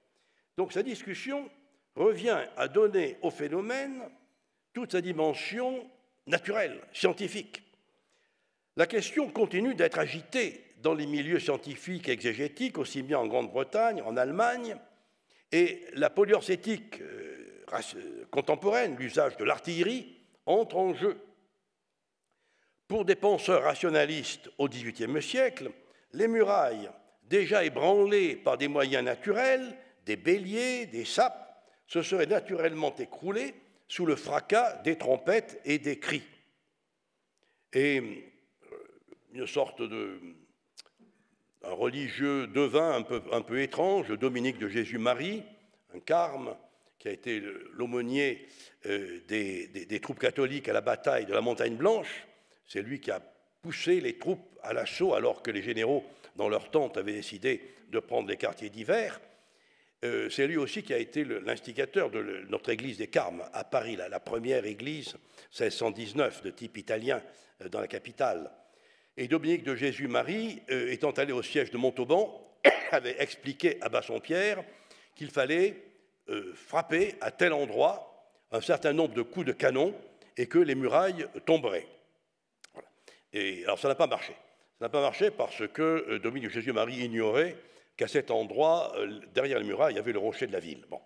Donc cette discussion revient à donner au phénomène toute sa dimension naturelle, scientifique. La question continue d'être agitée dans les milieux scientifiques et exégétiques, aussi bien en Grande-Bretagne, en Allemagne, et la polyorcétique contemporaine, l'usage de l'artillerie, entre en jeu. Pour des penseurs rationalistes au XVIIIe siècle, les murailles, déjà ébranlées par des moyens naturels, des béliers, des sapes, se seraient naturellement écroulées sous le fracas des trompettes et des cris. Et une sorte un religieux devin un peu étrange, Dominique de Jésus-Marie, un carme qui a été l'aumônier des troupes catholiques à la bataille de la Montagne Blanche. C'est lui qui a poussé les troupes à l'assaut alors que les généraux, dans leur tente, avaient décidé de prendre les quartiers d'hiver. C'est lui aussi qui a été l'instigateur de notre église des Carmes à Paris, la première église 1619 de type italien dans la capitale. Et Dominique de Jésus-Marie, étant allé au siège de Montauban, avait expliqué à Bassompierre qu'il fallait frapper à tel endroit un certain nombre de coups de canon et que les murailles tomberaient. Voilà. Et alors ça n'a pas marché. Ça n'a pas marché parce que Dominique de Jésus-Marie ignorait qu'à cet endroit, derrière les murailles, il y avait le rocher de la ville. Bon.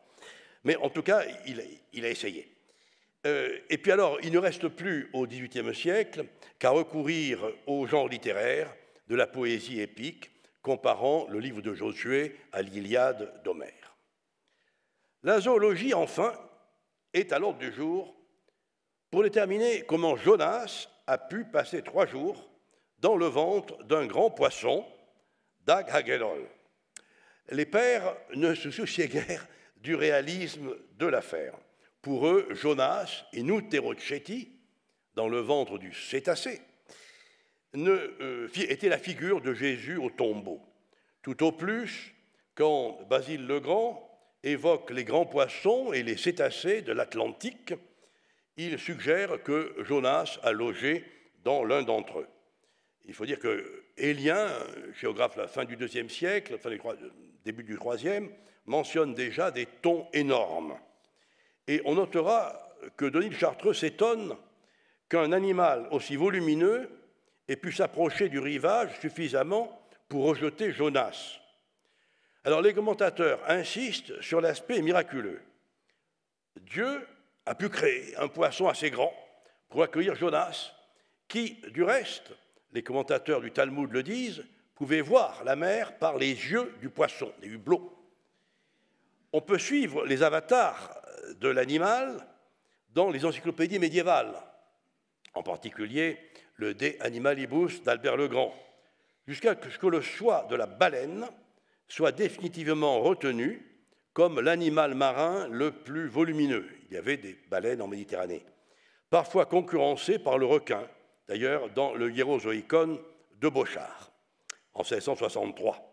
Mais en tout cas, il a essayé. Et puis alors, il ne reste plus au XVIIIe siècle qu'à recourir au genre littéraire de la poésie épique, comparant le livre de Josué à l'Iliade d'Homère. La zoologie, enfin, est à l'ordre du jour pour déterminer comment Jonas a pu passer 3 jours dans le ventre d'un grand poisson, Dag Hagedol. Les pères ne se souciaient guère du réalisme de l'affaire. Pour eux, Jonas et Nuterocheti, dans le ventre du cétacé, était la figure de Jésus au tombeau. Tout au plus, quand Basile le Grand évoque les grands poissons et les cétacés de l'Atlantique, il suggère que Jonas a logé dans l'un d'entre eux. Il faut dire que Élien, géographe de la fin du IIe siècle, début du IIIe, mentionne déjà des thons énormes. Et on notera que Denis de Chartreux s'étonne qu'un animal aussi volumineux ait pu s'approcher du rivage suffisamment pour rejeter Jonas. Alors les commentateurs insistent sur l'aspect miraculeux. Dieu a pu créer un poisson assez grand pour accueillir Jonas, qui, du reste, les commentateurs du Talmud le disent, pouvait voir la mer par les yeux du poisson, des hublots. On peut suivre les avatars de l'animal dans les encyclopédies médiévales, en particulier le De Animalibus d'Albert le Grand, jusqu'à ce que le choix de la baleine soit définitivement retenu comme l'animal marin le plus volumineux. Il y avait des baleines en Méditerranée, parfois concurrencées par le requin, d'ailleurs dans le Hierozoikon de Bochart, en 1663.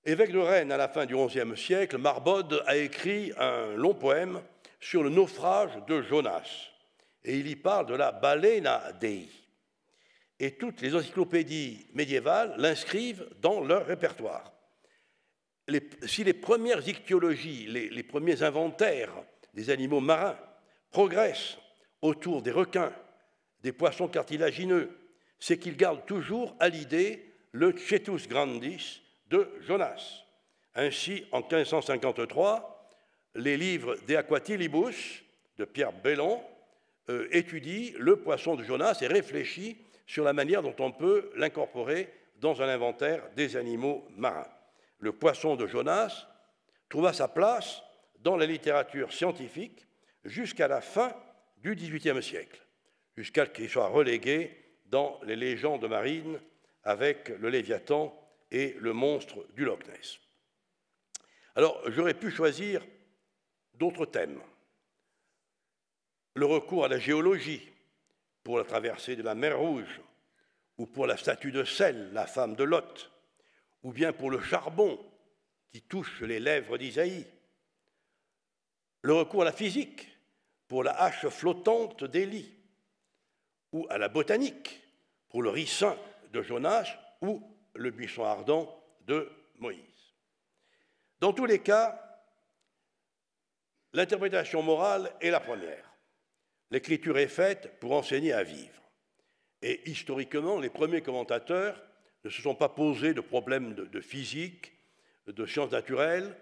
Évêque de Rennes à la fin du XIe siècle, Marbode a écrit un long poème sur le naufrage de Jonas, et il y parle de la balena dei. Et toutes les encyclopédies médiévales l'inscrivent dans leur répertoire. Si les premières ichtyologies, les premiers inventaires des animaux marins progressent autour des requins, des poissons cartilagineux, c'est qu'ils gardent toujours à l'idée le Cetus grandis de Jonas. Ainsi, en 1553, les livres De Aquatilibus de Pierre Bellon étudient le poisson de Jonas et réfléchissent sur la manière dont on peut l'incorporer dans un inventaire des animaux marins. Le poisson de Jonas trouva sa place dans la littérature scientifique jusqu'à la fin du XVIIIe siècle, jusqu'à ce qu'il soit relégué dans les légendes marines avec le Léviathan et le monstre du Loch Ness. Alors, j'aurais pu choisir d'autres thèmes. Le recours à la géologie pour la traversée de la mer Rouge, ou pour la statue de Sel, la femme de Lot, ou bien pour le charbon qui touche les lèvres d'Isaïe. Le recours à la physique pour la hache flottante d'Élie, ou à la botanique pour le ricin de Jonas ou le buisson ardent de Moïse. Dans tous les cas, l'interprétation morale est la première. L'écriture est faite pour enseigner à vivre. Et historiquement, les premiers commentateurs ne se sont pas posés de problèmes de physique, de sciences naturelles.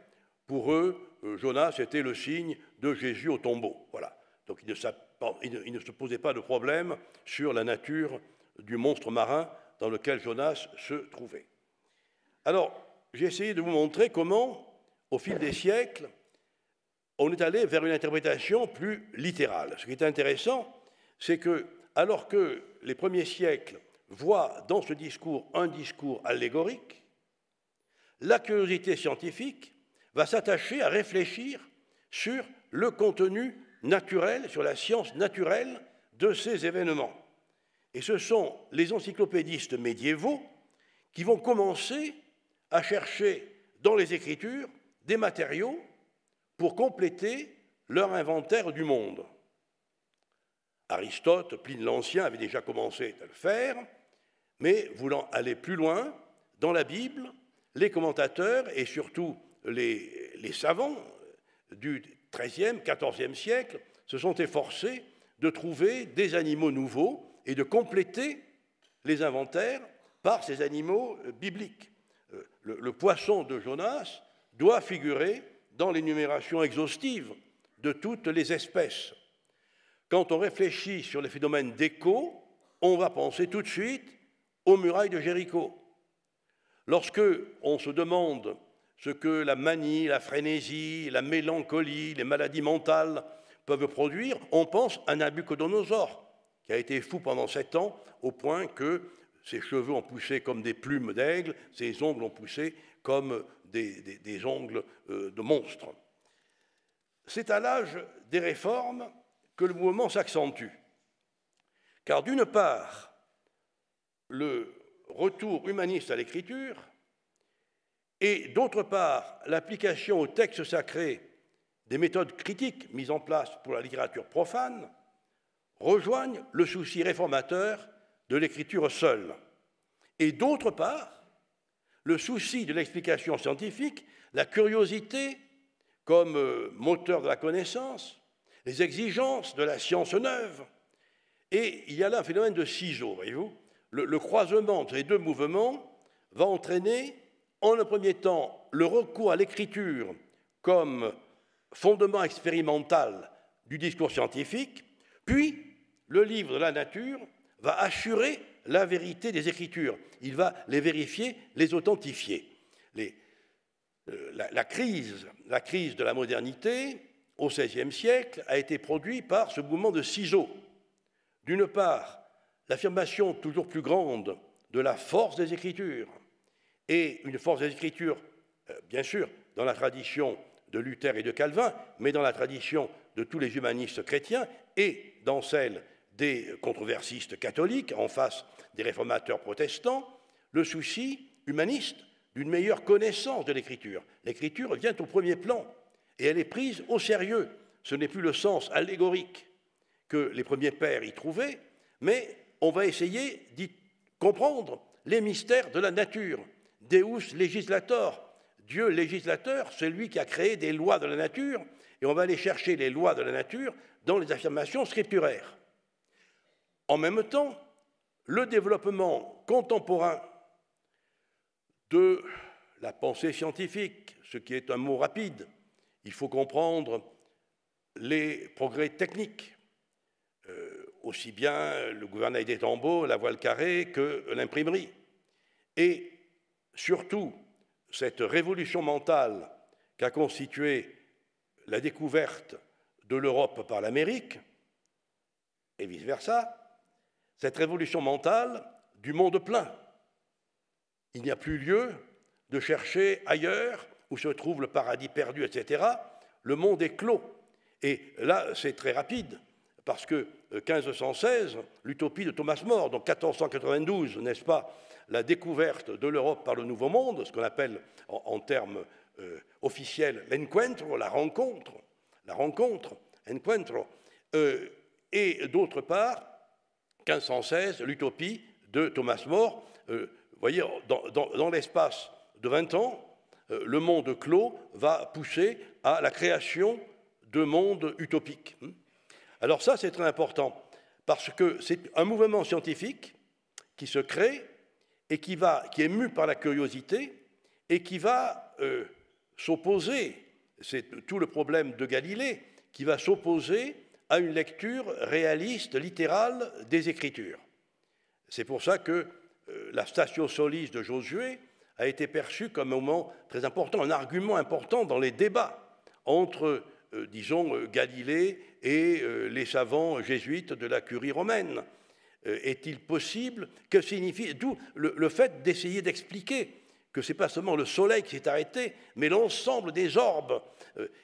Pour eux, Jonas était le signe de Jésus au tombeau. Voilà. Donc ils ne se posaient pas de problème sur la nature du monstre marin dans lequel Jonas se trouvait. Alors, j'ai essayé de vous montrer comment, au fil des siècles, on est allé vers une interprétation plus littérale. Ce qui est intéressant, c'est que, alors que les premiers siècles voient dans ce discours un discours allégorique, la curiosité scientifique va s'attacher à réfléchir sur le contenu naturel, sur la science naturelle de ces événements. Et ce sont les encyclopédistes médiévaux qui vont commencer à chercher dans les Écritures des matériaux pour compléter leur inventaire du monde. Aristote, Pline l'Ancien avait déjà commencé à le faire, mais voulant aller plus loin, dans la Bible, les commentateurs et surtout les savants du XIIIe, XIVe siècle se sont efforcés de trouver des animaux nouveaux et de compléter les inventaires par ces animaux bibliques. Le poisson de Jonas doit figurer dans l'énumération exhaustive de toutes les espèces. Quand on réfléchit sur les phénomènes d'écho, on va penser tout de suite aux murailles de Jéricho. Lorsque on se demande ce que la manie, la frénésie, la mélancolie, les maladies mentales peuvent produire, on pense à Nabuchodonosor, qui a été fou pendant 7 ans, au point que ses cheveux ont poussé comme des plumes d'aigle, ses ongles ont poussé comme des ongles de monstre. C'est à l'âge des réformes que le mouvement s'accentue. Car d'une part, le retour humaniste à l'écriture, et d'autre part, l'application au texte sacré des méthodes critiques mises en place pour la littérature profane, rejoignent le souci réformateur de l'écriture seule. Et d'autre part, le souci de l'explication scientifique, la curiosité comme moteur de la connaissance, les exigences de la science neuve. Et il y a là un phénomène de ciseaux, voyez-vous. Le croisement de ces deux mouvements va entraîner, en le premier temps, le recours à l'écriture comme fondement expérimental du discours scientifique, puis le livre de la nature va assurer la vérité des Écritures. Il va les vérifier, les authentifier. La crise de la modernité, au XVIe siècle, a été produite par ce mouvement de ciseaux. D'une part, l'affirmation toujours plus grande de la force des Écritures, et une force des Écritures, bien sûr, dans la tradition de Luther et de Calvin, mais dans la tradition de tous les humanistes chrétiens et dans celle des controversistes catholiques en face des réformateurs protestants, le souci humaniste d'une meilleure connaissance de l'Écriture. L'Écriture vient au premier plan et elle est prise au sérieux. Ce n'est plus le sens allégorique que les premiers pères y trouvaient, mais on va essayer d'y comprendre les mystères de la nature. Deus legislator, Dieu législateur, c'est lui qui a créé des lois de la nature, et on va aller chercher les lois de la nature dans les affirmations scripturaires. En même temps, le développement contemporain de la pensée scientifique, ce qui est un mot rapide, il faut comprendre les progrès techniques, aussi bien le gouvernail des tambours, la voile carrée que l'imprimerie. Et surtout, cette révolution mentale qu'a constituée la découverte de l'Europe par l'Amérique, et vice-versa, cette révolution mentale du monde plein. Il n'y a plus lieu de chercher ailleurs où se trouve le paradis perdu, etc. Le monde est clos. Et là, c'est très rapide, parce que 1516, l'utopie de Thomas More, donc 1492, n'est-ce pas, la découverte de l'Europe par le Nouveau Monde, ce qu'on appelle en termes officiels l'encuentro, la rencontre, encuentro, et d'autre part, 1516, l'utopie de Thomas More. Vous voyez, dans l'espace de 20 ans, le monde clos va pousser à la création de mondes utopiques. Alors ça, c'est très important, parce que c'est un mouvement scientifique qui se crée et qui est mu par la curiosité et qui va s'opposer, c'est tout le problème de Galilée, qui va s'opposer à une lecture réaliste, littérale des Écritures. C'est pour ça que la Statio Solis de Josué a été perçue comme un moment très important, un argument important dans les débats entre, disons, Galilée et les savants jésuites de la curie romaine. Est-il possible, que signifie, d'où le fait d'essayer d'expliquer que ce n'est pas seulement le soleil qui s'est arrêté, mais l'ensemble des orbes.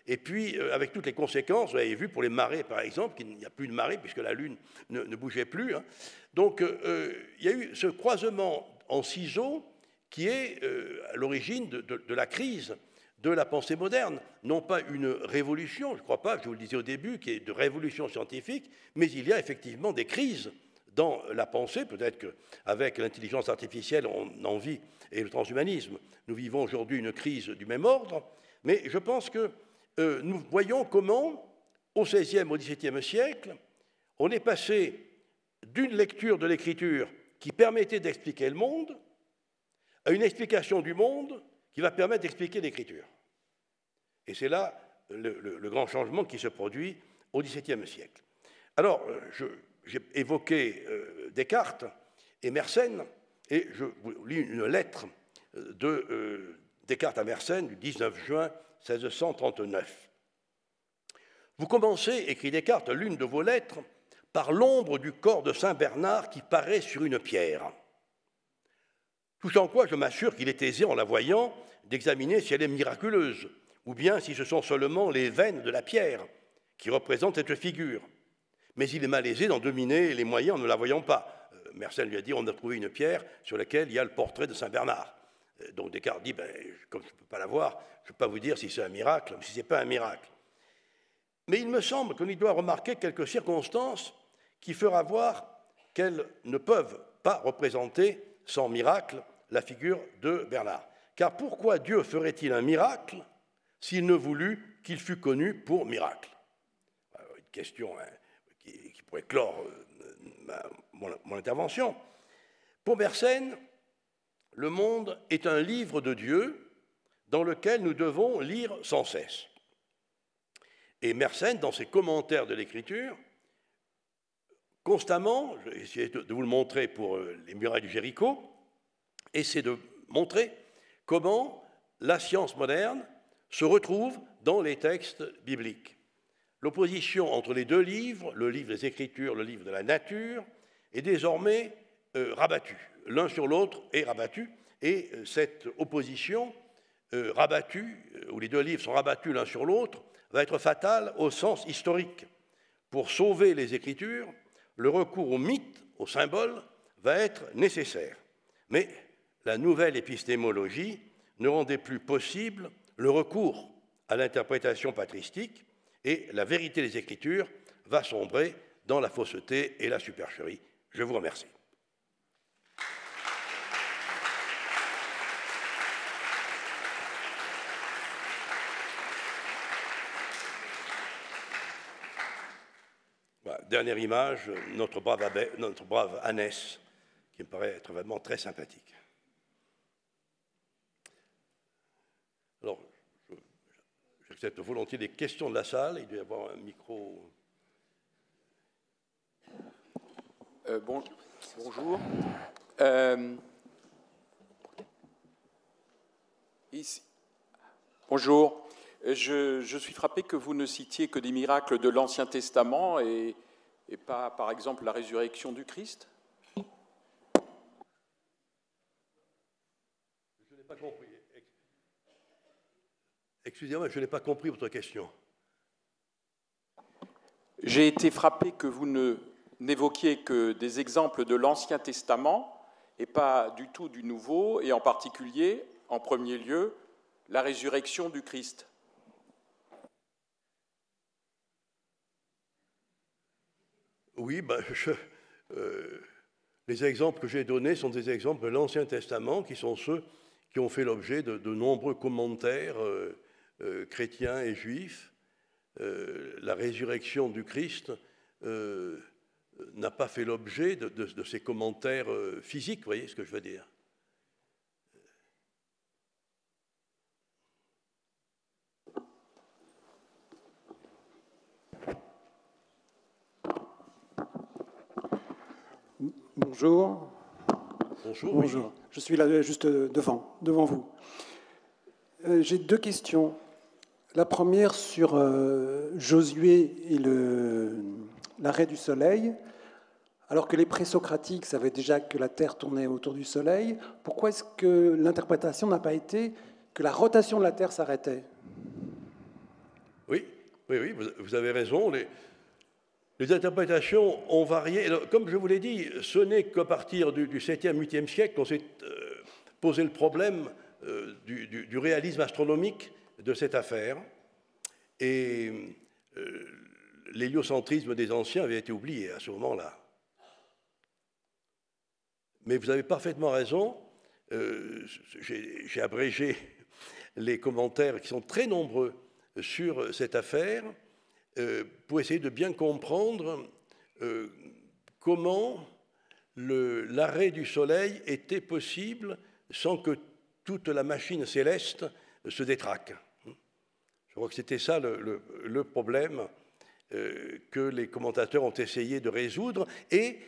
Et puis, avec toutes les conséquences, vous avez vu pour les marées, par exemple, qu'il n'y a plus de marée puisque la Lune ne bougeait plus. Hein. Donc, il y a eu ce croisement en ciseaux qui est à l'origine de la crise de la pensée moderne. Non pas une révolution, je ne crois pas, je vous le disais au début, qui est de révolution scientifique, mais il y a effectivement des crises dans la pensée. Peut-être qu'avec l'intelligence artificielle, on en vit, et le transhumanisme, nous vivons aujourd'hui une crise du même ordre, mais je pense que nous voyons comment, au XVIe, au XVIIe siècle, on est passé d'une lecture de l'écriture qui permettait d'expliquer le monde à une explication du monde qui va permettre d'expliquer l'écriture. Et c'est là le grand changement qui se produit au XVIIe siècle. Alors, j'ai évoqué Descartes et Mersenne, et je vous lis une lettre de Descartes à Mersenne du 19 juin 1639. « Vous commencez, écrit Descartes, l'une de vos lettres, par l'ombre du corps de Saint Bernard qui paraît sur une pierre. Tout en quoi je m'assure qu'il est aisé, en la voyant, d'examiner si elle est miraculeuse, ou bien si ce sont seulement les veines de la pierre qui représentent cette figure. Mais il est malaisé d'en dominer les moyens en ne la voyant pas. » Mersenne lui a dit, on a trouvé une pierre sur laquelle il y a le portrait de Saint Bernard. Donc Descartes dit, comme je ne peux pas la voir, je ne peux pas vous dire si c'est un miracle ou si ce n'est pas un miracle. Mais il me semble qu'on y doit remarquer quelques circonstances qui fera voir qu'elles ne peuvent pas représenter sans miracle la figure de Bernard. Car pourquoi Dieu ferait-il un miracle s'il ne voulut qu'il fût connu pour miracle? Une question qui pourrait clore mon intervention. Pour Mersenne, le monde est un livre de Dieu dans lequel nous devons lire sans cesse. Et Mersenne, dans ses commentaires de l'écriture, constamment, je vais essayer de vous le montrer pour les murailles du Jéricho, essaie de montrer comment la science moderne se retrouve dans les textes bibliques. L'opposition entre les deux livres, le livre des Écritures, le livre de la nature, est désormais rabattue. L'un sur l'autre est rabattu, et cette opposition rabattue, où les deux livres sont rabattus l'un sur l'autre, va être fatale au sens historique. Pour sauver les Écritures, le recours au mythe, au symbole, va être nécessaire. Mais la nouvelle épistémologie ne rendait plus possible le recours à l'interprétation patristique, et la vérité des Écritures va sombrer dans la fausseté et la supercherie. Je vous remercie. Voilà, dernière image, notre brave Annès, qui me paraît être vraiment très sympathique. Alors, j'accepte volontiers les questions de la salle. Il doit y avoir un micro. Bonjour. Ici. Bonjour. Je suis frappé que vous ne citiez que des miracles de l'Ancien Testament et pas, par exemple, la résurrection du Christ. Je n'ai pas compris. Excusez-moi, je n'ai pas compris votre question. J'ai été frappé que vous n'évoquiez que des exemples de l'Ancien Testament et pas du tout du Nouveau, et en particulier, en premier lieu, la résurrection du Christ. Oui, les exemples que j'ai donnés sont des exemples de l'Ancien Testament qui sont ceux qui ont fait l'objet de nombreux commentaires chrétiens et juifs. La résurrection du Christ n'a pas fait l'objet de ces commentaires physiques, vous voyez ce que je veux dire? Bonjour. Bonjour. Bonjour. Oui. Je suis là juste devant vous. J'ai deux questions. La première sur Josué et l'arrêt du soleil. Alors que les présocratiques savaient déjà que la Terre tournait autour du soleil, pourquoi est-ce que l'interprétation n'a pas été que la rotation de la Terre s'arrêtait? Oui, vous avez raison. Les interprétations ont varié. Alors, comme je vous l'ai dit, ce n'est qu'à partir du 7e, 8e siècle qu'on s'est posé le problème du réalisme astronomique de cette affaire. Et l'héliocentrisme des anciens avait été oublié à ce moment-là. Mais vous avez parfaitement raison, j'ai abrégé les commentaires qui sont très nombreux sur cette affaire pour essayer de bien comprendre comment l'arrêt du Soleil était possible sans que toute la machine céleste se détraque. Je crois que c'était ça le problème que les commentateurs ont essayé de résoudre. Et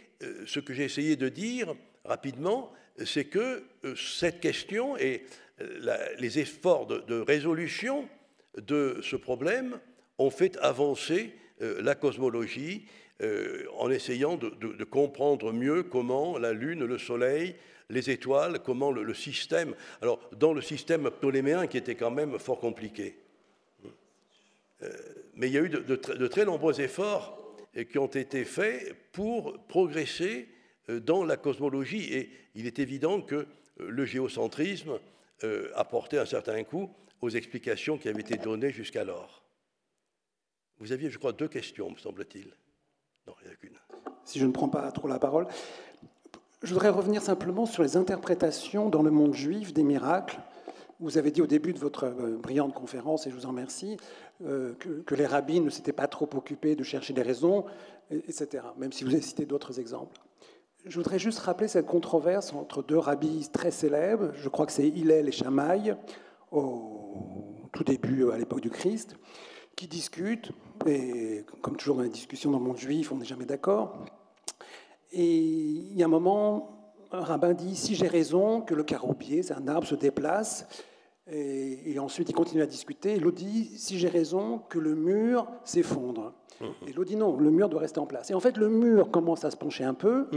ce que j'ai essayé de dire rapidement, c'est que cette question et les efforts de résolution de ce problème ont fait avancer la cosmologie en essayant de comprendre mieux comment la Lune, le Soleil, les étoiles, comment le système, alors dans le système ptoléméen qui était quand même fort compliqué. Mais il y a eu de très nombreux efforts qui ont été faits pour progresser dans la cosmologie. Et il est évident que le géocentrisme apportait un certain coup aux explications qui avaient été données jusqu'alors. Vous aviez, je crois, 2 questions, me semble-t-il. Non, il n'y en a qu'une. Si je ne prends pas trop la parole, je voudrais revenir simplement sur les interprétations dans le monde juif des miracles. Vous avez dit au début de votre brillante conférence, et je vous en remercie, que les rabbins ne s'étaient pas trop occupés de chercher des raisons, etc., même si vous avez cité d'autres exemples. Je voudrais juste rappeler cette controverse entre 2 rabbis très célèbres, je crois que c'est Hillel et Shammai, au tout début, à l'époque du Christ, qui discutent, et comme toujours dans les discussions dans le monde juif, on n'est jamais d'accord. Et il y a un moment, un rabbin dit, si j'ai raison, que le caroubier, c'est un arbre, se déplace, et ensuite il continue à discuter, et l'autre dit, si j'ai raison, que le mur s'effondre. Et l'autre dit, non, le mur doit rester en place. Et en fait, le mur commence à se pencher un peu,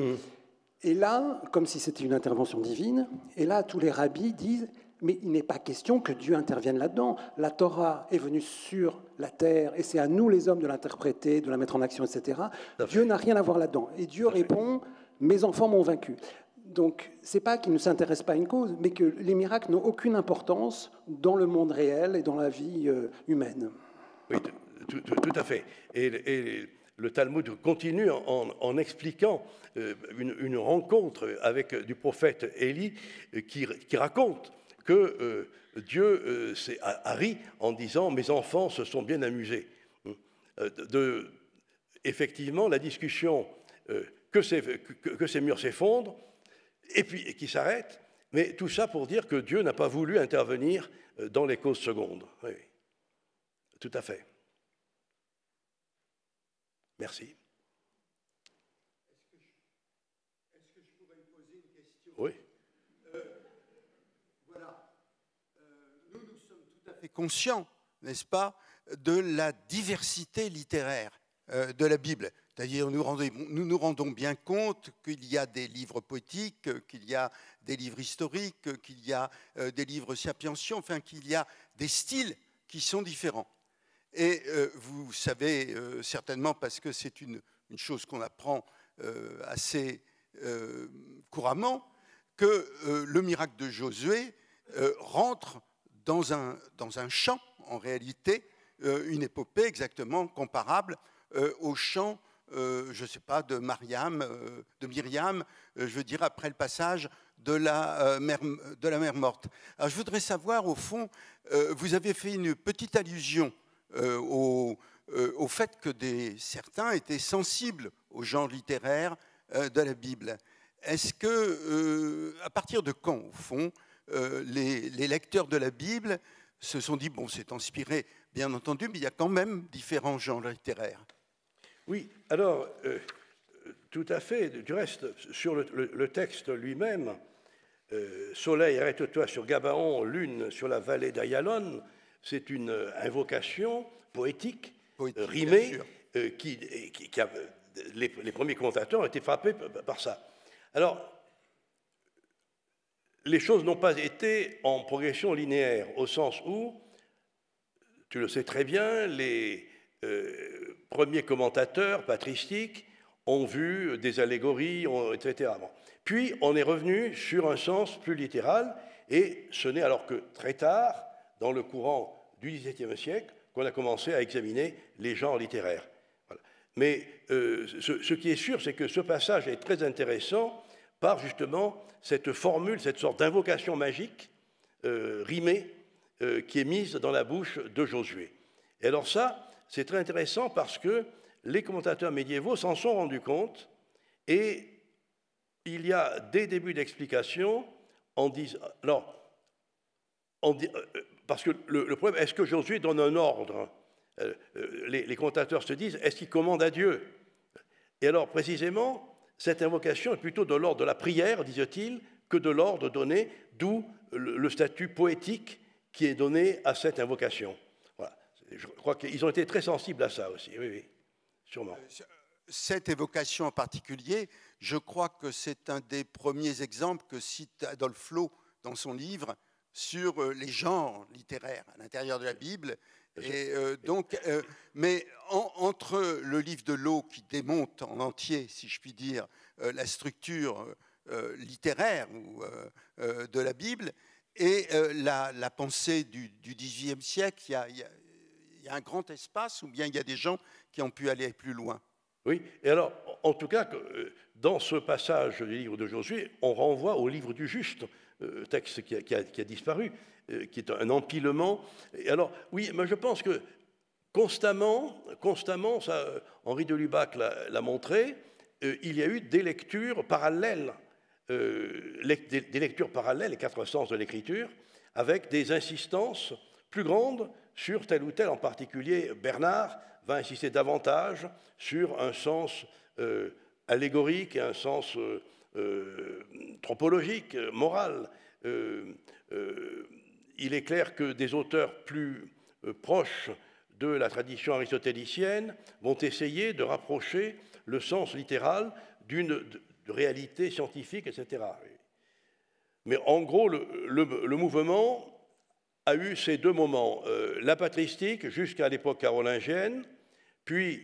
et là, comme si c'était une intervention divine, et là, tous les rabbis disent, mais il n'est pas question que Dieu intervienne là-dedans. La Torah est venue sur la terre, et c'est à nous, les hommes, de l'interpréter, de la mettre en action, etc. Dieu n'a rien à voir là-dedans. Et Dieu répond, mes enfants m'ont vaincu. Donc, ce n'est pas qu'il ne s'intéresse pas à une cause, mais que les miracles n'ont aucune importance dans le monde réel et dans la vie humaine. Oui, tout à fait. Et le Talmud continue en expliquant une rencontre avec du prophète Élie qui raconte que Dieu a ri en disant « Mes enfants se sont bien amusés ». Effectivement, la discussion que ces murs s'effondrent et puis qui s'arrêtent, mais tout ça pour dire que Dieu n'a pas voulu intervenir dans les causes secondes. Oui, tout à fait. Merci. Est-ce que je pourrais poser une question? Oui. Voilà. Nous sommes tout à fait conscients, n'est-ce pas, de la diversité littéraire de la Bible. C'est-à-dire, nous nous rendons bien compte qu'il y a des livres poétiques, qu'il y a des livres historiques, qu'il y a des livres sapientiaux, enfin, qu'il y a des styles qui sont différents. Et vous savez certainement, parce que c'est une chose qu'on apprend assez couramment, que le miracle de Josué rentre dans un chant, en réalité, une épopée exactement comparable au chant, je ne sais pas, de Myriam, je veux dire, après le passage de la mer morte. Alors je voudrais savoir, au fond, vous avez fait une petite allusion au fait que certains étaient sensibles au genre littéraire de la Bible. Est-ce que, à partir de quand, au fond, les lecteurs de la Bible se sont dit, bon, c'est inspiré, bien entendu, mais il y a quand même différents genres littéraires? Oui, alors, tout à fait. Du reste, sur le texte lui-même, Soleil, arrête-toi sur Gabaon, Lune sur la vallée d'Ayalon, c'est une invocation poétique rimée, les premiers commentateurs ont été frappés par ça. Alors, les choses n'ont pas été en progression linéaire, au sens où, tu le sais très bien, les premiers commentateurs patristiques ont vu des allégories, etc. Bon. Puis, on est revenu sur un sens plus littéral, et ce n'est alors que très tard, dans le courant du XVIIe siècle qu'on a commencé à examiner les genres littéraires. Voilà. Mais ce qui est sûr, c'est que ce passage est très intéressant par justement cette formule, cette sorte d'invocation magique rimée qui est mise dans la bouche de Josué. Et alors ça, c'est très intéressant parce que les commentateurs médiévaux s'en sont rendus compte et il y a des débuts d'explication en disant... Alors, parce que le problème, est-ce que Josué donne un ordre? Les commentateurs se disent, est-ce qu'il commande à Dieu? Et alors, précisément, cette invocation est plutôt de l'ordre de la prière, disent-ils, que de l'ordre donné, d'où le statut poétique qui est donné à cette invocation. Voilà. Je crois qu'ils ont été très sensibles à ça aussi, oui, sûrement. Cette évocation en particulier, je crois que c'est un des premiers exemples que cite Adolphe Flaut dans son livre sur les genres littéraires à l'intérieur de la Bible. Et mais entre le livre de l'eau qui démonte en entier, si je puis dire, la structure littéraire de la Bible et la pensée du XVIIIe siècle, il y a un grand espace, ou bien il y a des gens qui ont pu aller plus loin. Oui, et alors, en tout cas, dans ce passage du livre de Josué, on renvoie au livre du Juste, texte qui a disparu, qui est un empilement. Et alors, oui, mais je pense que constamment, ça, Henri de Lubac l'a montré, il y a eu des lectures parallèles, des lectures parallèles, les quatre sens de l'écriture, avec des insistances plus grandes sur tel ou tel, en particulier Bernard va insister davantage sur un sens allégorique et un sens tropologique, moral. Il est clair que des auteurs plus proches de la tradition aristotélicienne vont essayer de rapprocher le sens littéral d'une réalité scientifique, etc. Mais en gros, le mouvement a eu ces deux moments, la patristique jusqu'à l'époque carolingienne, puis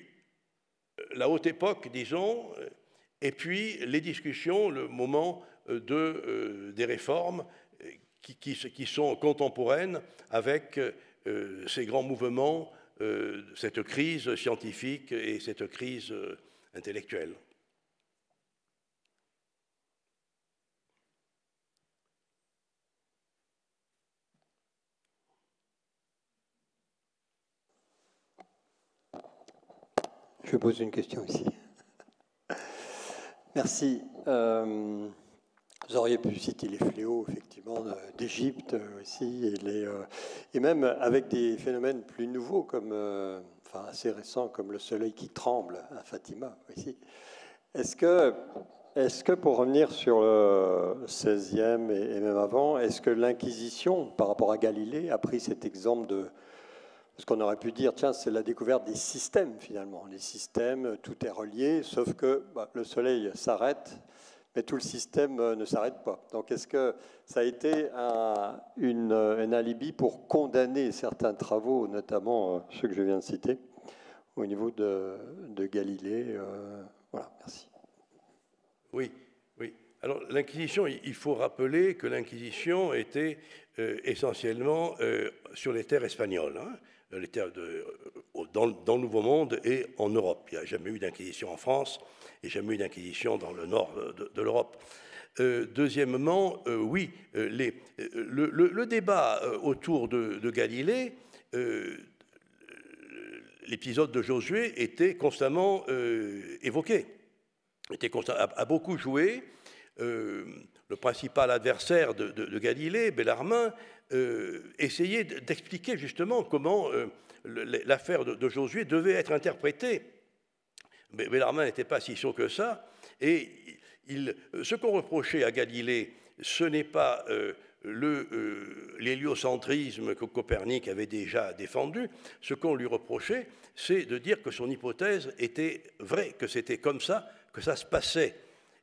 la haute époque, disons, et puis les discussions, le moment des réformes qui sont contemporaines avec ces grands mouvements, cette crise scientifique et cette crise intellectuelle. Je pose une question ici. Merci. Vous auriez pu citer les fléaux, effectivement, d'Égypte aussi, et même avec des phénomènes plus nouveaux, comme, enfin assez récents, comme le soleil qui tremble à Fatima. Ici. Est-ce que, pour revenir sur le XVIe et même avant, est-ce que l'Inquisition, par rapport à Galilée, a pris cet exemple de... Parce qu'on aurait pu dire, tiens, c'est la découverte des systèmes, finalement. Les systèmes, tout est relié, sauf que le soleil s'arrête, mais tout le système ne s'arrête pas. Donc, est-ce que ça a été un alibi pour condamner certains travaux, notamment ceux que je viens de citer, au niveau de Galilée Voilà, merci. Oui. Alors, l'Inquisition, il faut rappeler que l'Inquisition était essentiellement sur les terres espagnoles, hein, les terres dans le Nouveau Monde et en Europe. Il n'y a jamais eu d'inquisition en France et jamais eu d'inquisition dans le nord de l'Europe. Deuxièmement, oui, le débat autour de Galilée, l'épisode de Josué était constamment évoqué, a beaucoup joué. Le principal adversaire de Galilée, Bellarmin, essayait d'expliquer justement comment l'affaire de Josué devait être interprétée. Mais Bellarmin n'était pas si sûr que ça, et ce qu'on reprochait à Galilée, ce n'est pas l'héliocentrisme que Copernic avait déjà défendu. Ce qu'on lui reprochait, c'est de dire que son hypothèse était vraie, que c'était comme ça que ça se passait.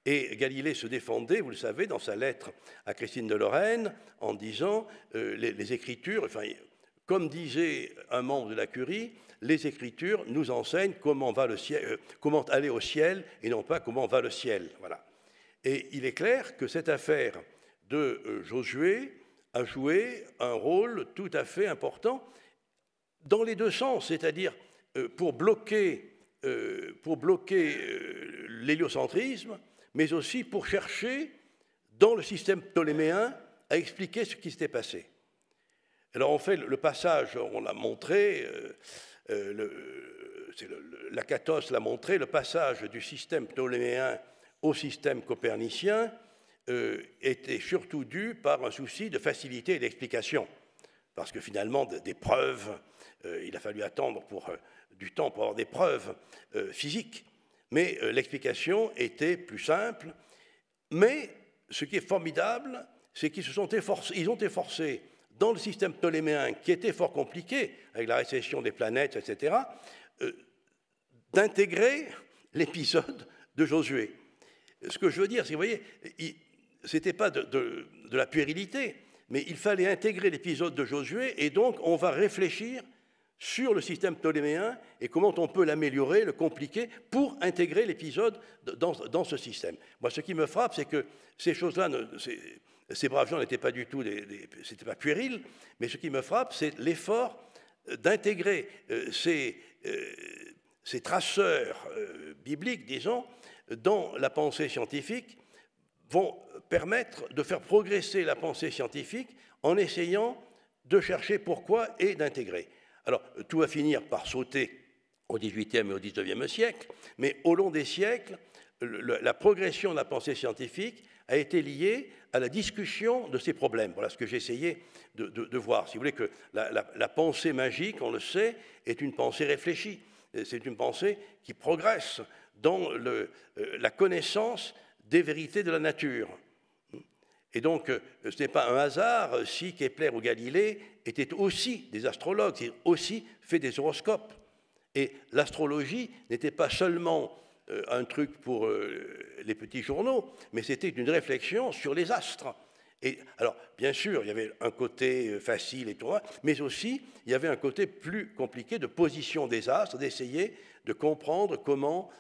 Et Galilée se défendait, vous le savez, dans sa lettre à Christine de Lorraine, en disant les Écritures, enfin, comme disait un membre de la Curie, les Écritures nous enseignent comment aller au ciel et non pas comment va le ciel. Voilà. Et il est clair que cette affaire de Josué a joué un rôle tout à fait important. dans les deux sens, c'est-à-dire pour bloquer l'héliocentrisme, mais aussi pour chercher, dans le système ptoléméen, à expliquer ce qui s'était passé. Alors on fait le passage, on l'a montré, Lakatos l'a montré, le passage du système ptoléméen au système copernicien était surtout dû par un souci de facilité et d'explication. Parce que finalement, des preuves, il a fallu attendre du temps pour avoir des preuves physiques, mais l'explication était plus simple. Mais ce qui est formidable, c'est qu'ils ont été forcés, dans le système ptoléméen, qui était fort compliqué, avec la récession des planètes, etc., d'intégrer l'épisode de Josué. Ce que je veux dire, c'est que, vous voyez, ce n'était pas de la puérilité, mais il fallait intégrer l'épisode de Josué, et donc on va réfléchir sur le système ptoléméen et comment on peut l'améliorer, le compliquer, pour intégrer l'épisode dans ce système. Moi, ce qui me frappe, c'est que ces choses-là, ces braves gens n'étaient pas du tout, c'était pas puéril, mais ce qui me frappe, c'est l'effort d'intégrer ces traceurs bibliques, disons, dans la pensée scientifique, vont permettre de faire progresser la pensée scientifique en essayant de chercher pourquoi et d'intégrer. Alors, tout va finir par sauter au XVIIIe et au XIXe siècle, mais au long des siècles, la progression de la pensée scientifique a été liée à la discussion de ces problèmes. Voilà ce que j'ai essayé de voir. Si vous voulez que la pensée magique, on le sait, est une pensée réfléchie. C'est une pensée qui progresse dans la connaissance des vérités de la nature. Et donc, ce n'est pas un hasard si Kepler ou Galilée étaient aussi des astrologues, ils ont aussi fait des horoscopes. Et l'astrologie n'était pas seulement un truc pour les petits journaux, mais c'était une réflexion sur les astres. Et alors, bien sûr, il y avait un côté facile et tout, mais aussi, il y avait un côté plus compliqué de position des astres, d'essayer de comprendre comment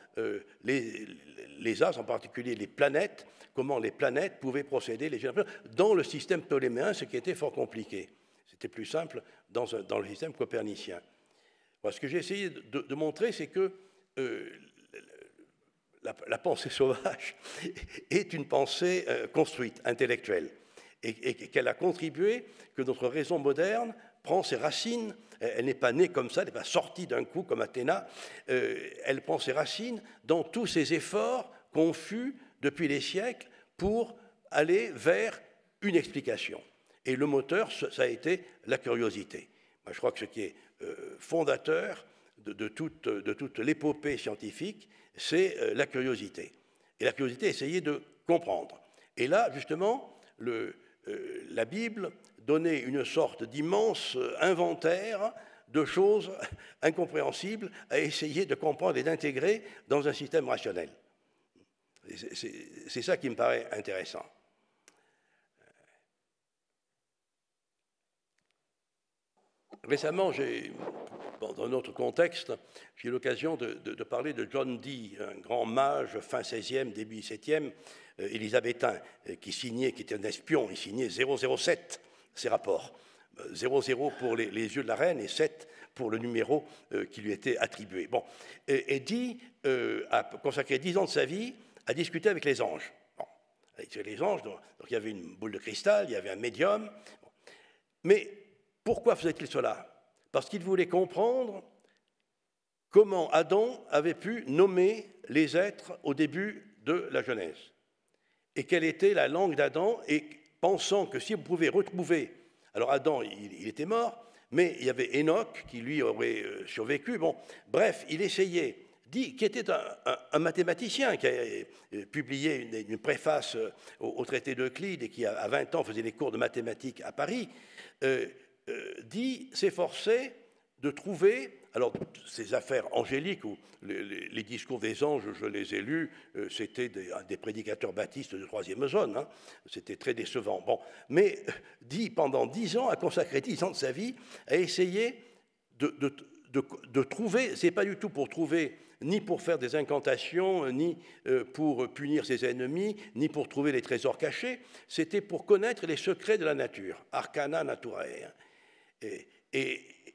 les astres, en particulier les planètes, comment les planètes pouvaient procéder dans le système ptoléméen, ce qui était fort compliqué. C'était plus simple dans le système copernicien. Moi, ce que j'ai essayé de montrer, c'est que la pensée sauvage est une pensée construite, intellectuelle, et qu'elle a contribué, que notre raison moderne prend ses racines, elle n'est pas née comme ça, elle n'est pas sortie d'un coup comme Athéna, elle prend ses racines dans tous ces efforts confus depuis les siècles pour aller vers une explication. Et le moteur, ça a été la curiosité. Moi, je crois que ce qui est fondateur de toute l'épopée scientifique, c'est la curiosité. Et la curiosité, essayer de comprendre. Et là, justement, la Bible donnait une sorte d'immense inventaire de choses incompréhensibles à essayer de comprendre et d'intégrer dans un système rationnel. C'est ça qui me paraît intéressant. Récemment, dans un autre contexte, j'ai eu l'occasion de parler de John Dee, un grand mage fin XVIe, début XVIIe, élisabétain, qui était un espion, il signait 007, ses rapports. 00 pour les yeux de la reine et 7 pour le numéro qui lui était attribué. Bon. Et Dee a consacré 10 ans de sa vie à discuter avec les anges. Bon. Avec les anges, donc il y avait une boule de cristal, il y avait un médium. Bon. Mais pourquoi faisait-il cela? Parce qu'il voulait comprendre comment Adam avait pu nommer les êtres au début de la Genèse. Et quelle était la langue d'Adam, et pensant que si vous pouvez retrouver... Alors Adam, il était mort, mais il y avait Enoch qui, lui, aurait survécu. Bon, bref, il essayait, qui était un mathématicien, qui a publié une préface au traité d'Euclide et qui, à 20 ans, faisait des cours de mathématiques à Paris, s'efforçait de trouver... Alors, ces affaires angéliques, ou les discours des anges, je les ai lus, c'était des prédicateurs baptistes de troisième zone, hein, c'était très décevant. Bon, mais pendant 10 ans, a consacré 10 ans de sa vie à essayer de trouver, c'est pas du tout pour trouver, ni pour faire des incantations, ni pour punir ses ennemis, ni pour trouver les trésors cachés, c'était pour connaître les secrets de la nature, arcana naturae.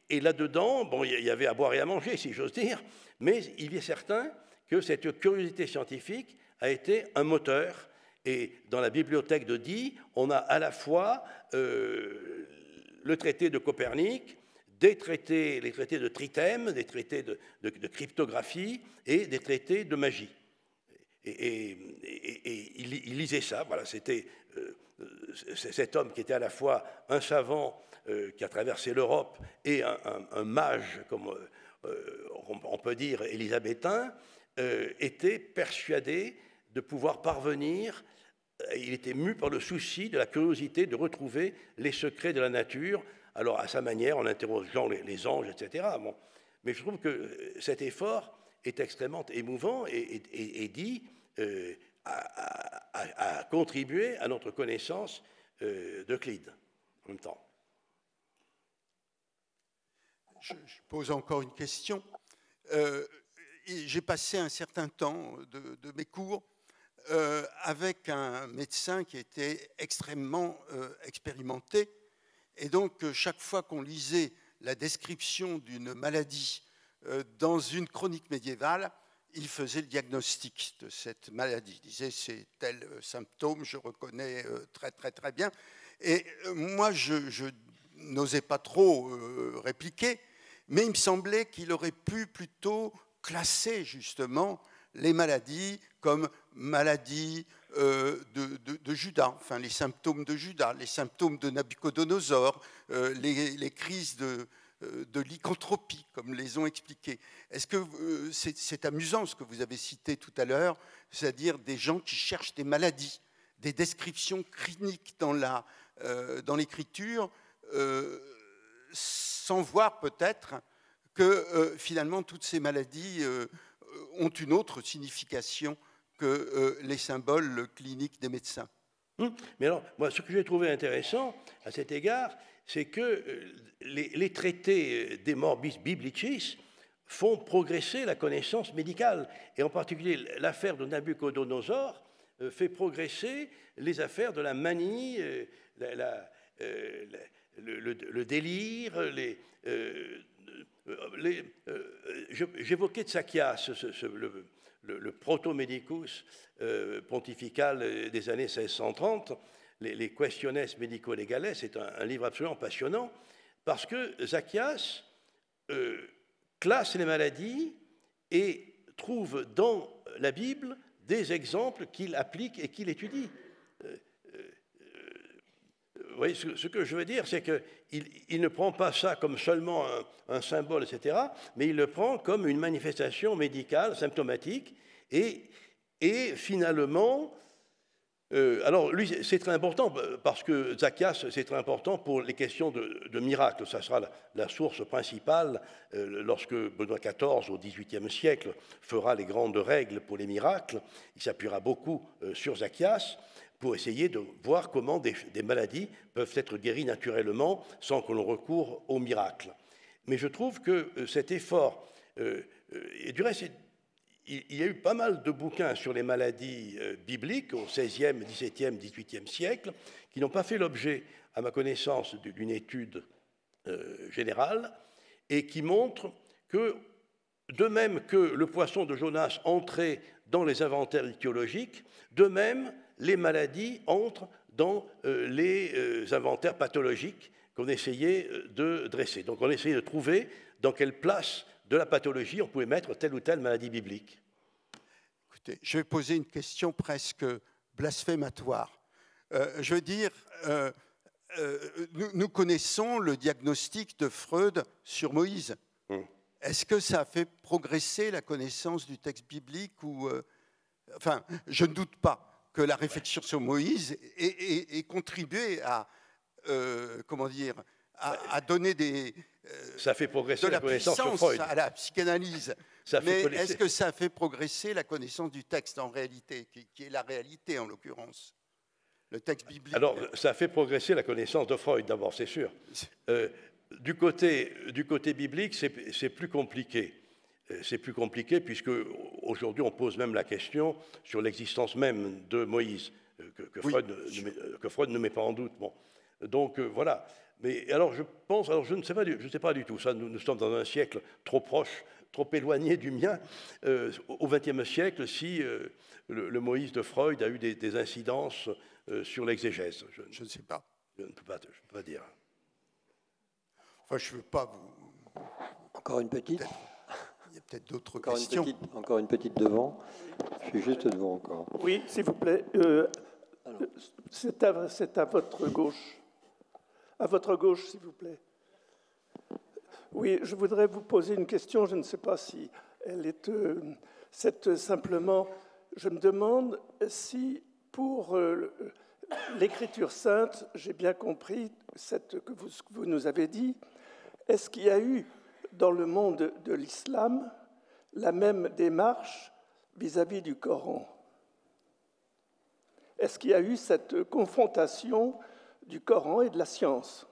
Et là-dedans, bon, il y avait à boire et à manger, si j'ose dire, mais il est certain que cette curiosité scientifique a été un moteur. Et dans la bibliothèque de Die, on a à la fois le traité de Copernic, les traités de Trithème, des traités de cryptographie et des traités de magie. Et il lisait ça, voilà, c'était cet homme qui était à la fois un savant qui a traversé l'Europe et un mage, comme on peut dire, élisabétain, était persuadé de pouvoir parvenir, il était mu par le souci de la curiosité de retrouver les secrets de la nature, alors à sa manière, en interrogeant les anges, etc. Bon. Mais je trouve que cet effort est extrêmement émouvant et dit à contribuer à notre connaissance d'Euclide en même temps. Je pose encore une question. J'ai passé un certain temps de mes cours avec un médecin qui était extrêmement expérimenté. Et donc, chaque fois qu'on lisait la description d'une maladie dans une chronique médiévale, il faisait le diagnostic de cette maladie. Il disait, c'est tel symptôme, je reconnais très, très, très bien. Et moi, je n'osais pas trop répliquer, mais il me semblait qu'il aurait pu plutôt classer justement les maladies comme maladies de Judas, enfin les symptômes de Judas, les symptômes de Nabuchodonosor, les crises de lycanthropie, comme les ont expliqué. Est-ce que c'est amusant ce que vous avez cité tout à l'heure, c'est-à-dire des gens qui cherchent des maladies, des descriptions cliniques dans l'écriture, sans voir peut-être que finalement toutes ces maladies ont une autre signification que les symboles cliniques des médecins. Mais alors, moi, ce que j'ai trouvé intéressant à cet égard, c'est que les traités des morbis biblicis font progresser la connaissance médicale. Et en particulier, l'affaire de Nabuchodonosor fait progresser les affaires de la manie, le délire, j'évoquais Tsakias, le proto-médicus pontifical des années 1630, les Questiones Medico-Legales, c'est un livre absolument passionnant, parce que Tsakias classe les maladies et trouve dans la Bible des exemples qu'il applique et qu'il étudie. Vous voyez, ce que je veux dire, c'est qu'il ne prend pas ça comme seulement un symbole, etc., mais il le prend comme une manifestation médicale, symptomatique, et finalement, alors lui, c'est très important, parce que Tsakias, c'est très important pour les questions de miracles. Ça sera la source principale lorsque Benoît XIV, au XVIIIe siècle, fera les grandes règles pour les miracles. Il s'appuiera beaucoup sur Tsakias, pour essayer de voir comment des maladies peuvent être guéries naturellement sans que l'on recourt au miracle. Mais je trouve que cet effort, et du reste, il y a eu pas mal de bouquins sur les maladies bibliques au XVIe, XVIIe, XVIIIe siècle, qui n'ont pas fait l'objet, à ma connaissance, d'une étude générale, et qui montrent que, de même que le poisson de Jonas entrait dans les inventaires ichthyologiques, de même, les maladies entrent dans les inventaires pathologiques qu'on essayait de dresser. Donc on essayait de trouver dans quelle place de la pathologie on pouvait mettre telle ou telle maladie biblique. Écoutez, je vais poser une question presque blasphématoire. Je veux dire, nous connaissons le diagnostic de Freud sur Moïse. Est-ce que ça a fait progresser la connaissance du texte biblique ou, enfin, je ne doute pas que la réflexion sur Moïse ait contribué à, comment dire, à donner ça fait progresser de la connaissance sur puissance Freud. à la psychanalyse. Mais est-ce que ça a fait progresser la connaissance du texte en réalité, qui est la réalité en l'occurrence, le texte biblique? Alors, ça a fait progresser la connaissance de Freud, d'abord, c'est sûr. Du côté biblique, c'est plus compliqué. C'est plus compliqué puisque aujourd'hui on pose même la question sur l'existence même de Moïse, que Freud ne met pas en doute. Bon. Donc voilà. Mais alors je pense, alors je ne sais pas du tout, ça, nous sommes dans un siècle trop proche, trop éloigné du mien, au XXe siècle, si le Moïse de Freud a eu des incidences sur l'exégèse. Je ne sais pas. Je ne peux pas dire. Enfin, je ne veux pas vous... Encore une petite. Il y a peut-être d'autres questions. Encore une petite devant. Je suis juste devant encore. Oui, s'il vous plaît. C'est à votre gauche. À votre gauche, s'il vous plaît. Oui, je voudrais vous poser une question. Je ne sais pas si elle est... simplement, je me demande si pour l'écriture sainte, j'ai bien compris ce que vous nous avez dit, est-ce qu'il y a eu dans le monde de l'islam la même démarche vis-à-vis du Coran? Est-ce qu'il y a eu cette confrontation du Coran et de la science?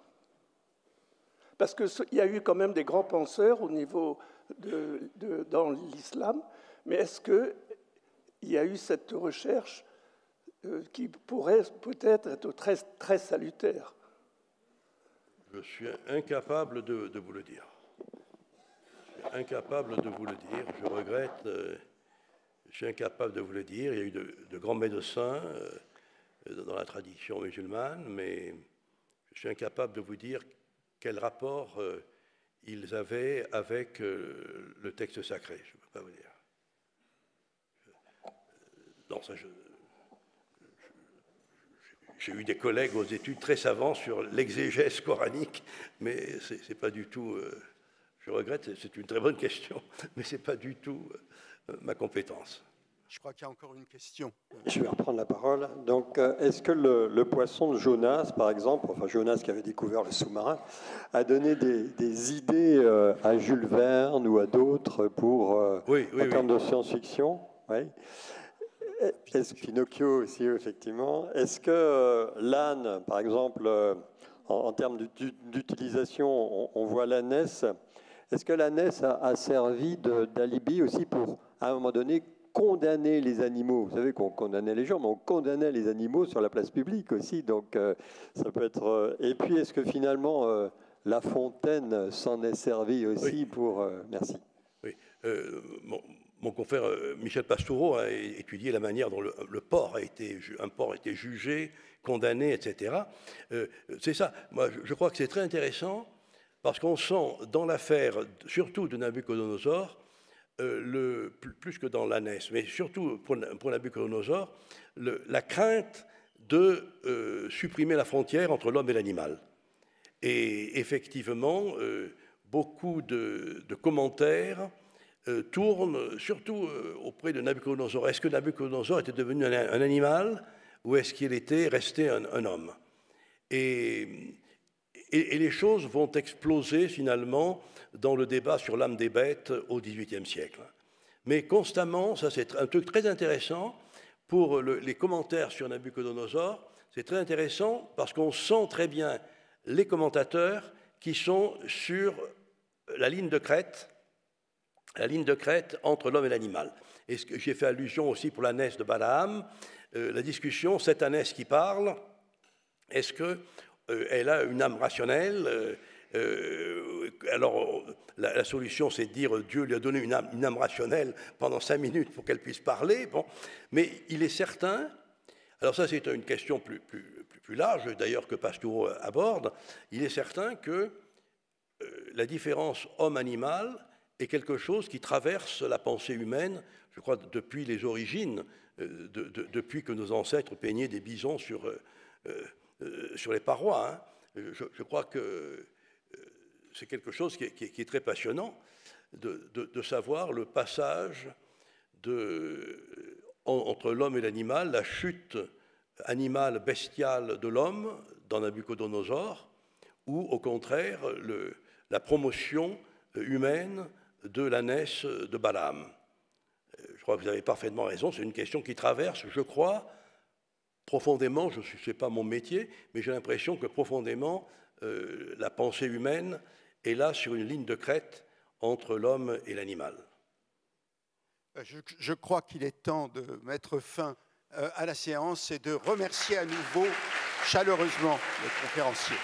Parce qu'il y a eu quand même des grands penseurs au niveau dans l'islam, mais est-ce qu'il y a eu cette recherche qui pourrait peut-être être très, très salutaire? Je suis incapable de vous le dire. Incapable de vous le dire, je regrette, je suis incapable de vous le dire. Il y a eu de grands médecins dans la tradition musulmane, mais je suis incapable de vous dire quel rapport ils avaient avec le texte sacré. Je ne peux pas vous dire. Non, ça, j'ai eu des collègues aux études très savants sur l'exégèse coranique, mais ce n'est pas du tout... je regrette, c'est une très bonne question, mais ce n'est pas du tout ma compétence. Je crois qu'il y a encore une question. Je vais reprendre la parole. Donc, est-ce que le poisson de Jonas, par exemple, enfin Jonas qui avait découvert le sous-marin, a donné des idées à Jules Verne ou à d'autres pour en termes de science-fiction? Oui. Pinocchio aussi, effectivement. Est-ce que l'âne, par exemple, en termes d'utilisation, on voit l'ânesse. Est-ce que l'ânesse a servi d'alibi aussi pour, à un moment donné, condamner les animaux? Vous savez qu'on condamnait les gens, mais on condamnait les animaux sur la place publique aussi. Donc, ça peut être... Et puis, est-ce que finalement, La Fontaine s'en est servi aussi pour... Merci. Oui. Mon confrère Michel Pastoureau a étudié la manière dont un porc a été jugé, condamné, etc. C'est ça. Moi, je crois que c'est très intéressant parce qu'on sent dans l'affaire, surtout de Nabuchodonosor, plus que dans l'ânesse, mais surtout pour Nabuchodonosor, la crainte de supprimer la frontière entre l'homme et l'animal. Et effectivement, beaucoup de commentaires tournent surtout auprès de Nabuchodonosor. Est-ce que Nabuchodonosor était devenu un animal ou est-ce qu'il était resté un homme? Et les choses vont exploser finalement dans le débat sur l'âme des bêtes au XVIIIe siècle. Mais constamment, ça c'est un truc très intéressant pour les commentaires sur Nabuchodonosor. C'est très intéressant parce qu'on sent très bien les commentateurs qui sont sur la ligne de crête entre l'homme et l'animal. Et j'ai fait allusion aussi pour l'ânesse de Balaam, la discussion, cette ânesse qui parle, est-ce qu'elle a une âme rationnelle? Alors, la solution, c'est de dire Dieu lui a donné une âme rationnelle pendant 5 minutes pour qu'elle puisse parler. Bon. Mais il est certain, alors ça c'est une question plus large, d'ailleurs, que Pastoureau aborde, il est certain que la différence homme-animal est quelque chose qui traverse la pensée humaine, je crois, depuis les origines, depuis que nos ancêtres peignaient des bisons sur les parois. Hein. Je crois que c'est quelque chose qui est très passionnant de savoir le passage entre l'homme et l'animal, la chute animale, bestiale de l'homme dans Nabuchodonosor, ou au contraire la promotion humaine de l'ânesse de Balaam. Je crois que vous avez parfaitement raison, c'est une question qui traverse, je crois, profondément, je ne sais pas mon métier, mais j'ai l'impression que profondément, la pensée humaine est là sur une ligne de crête entre l'homme et l'animal. Je crois qu'il est temps de mettre fin à la séance et de remercier à nouveau chaleureusement les conférenciers.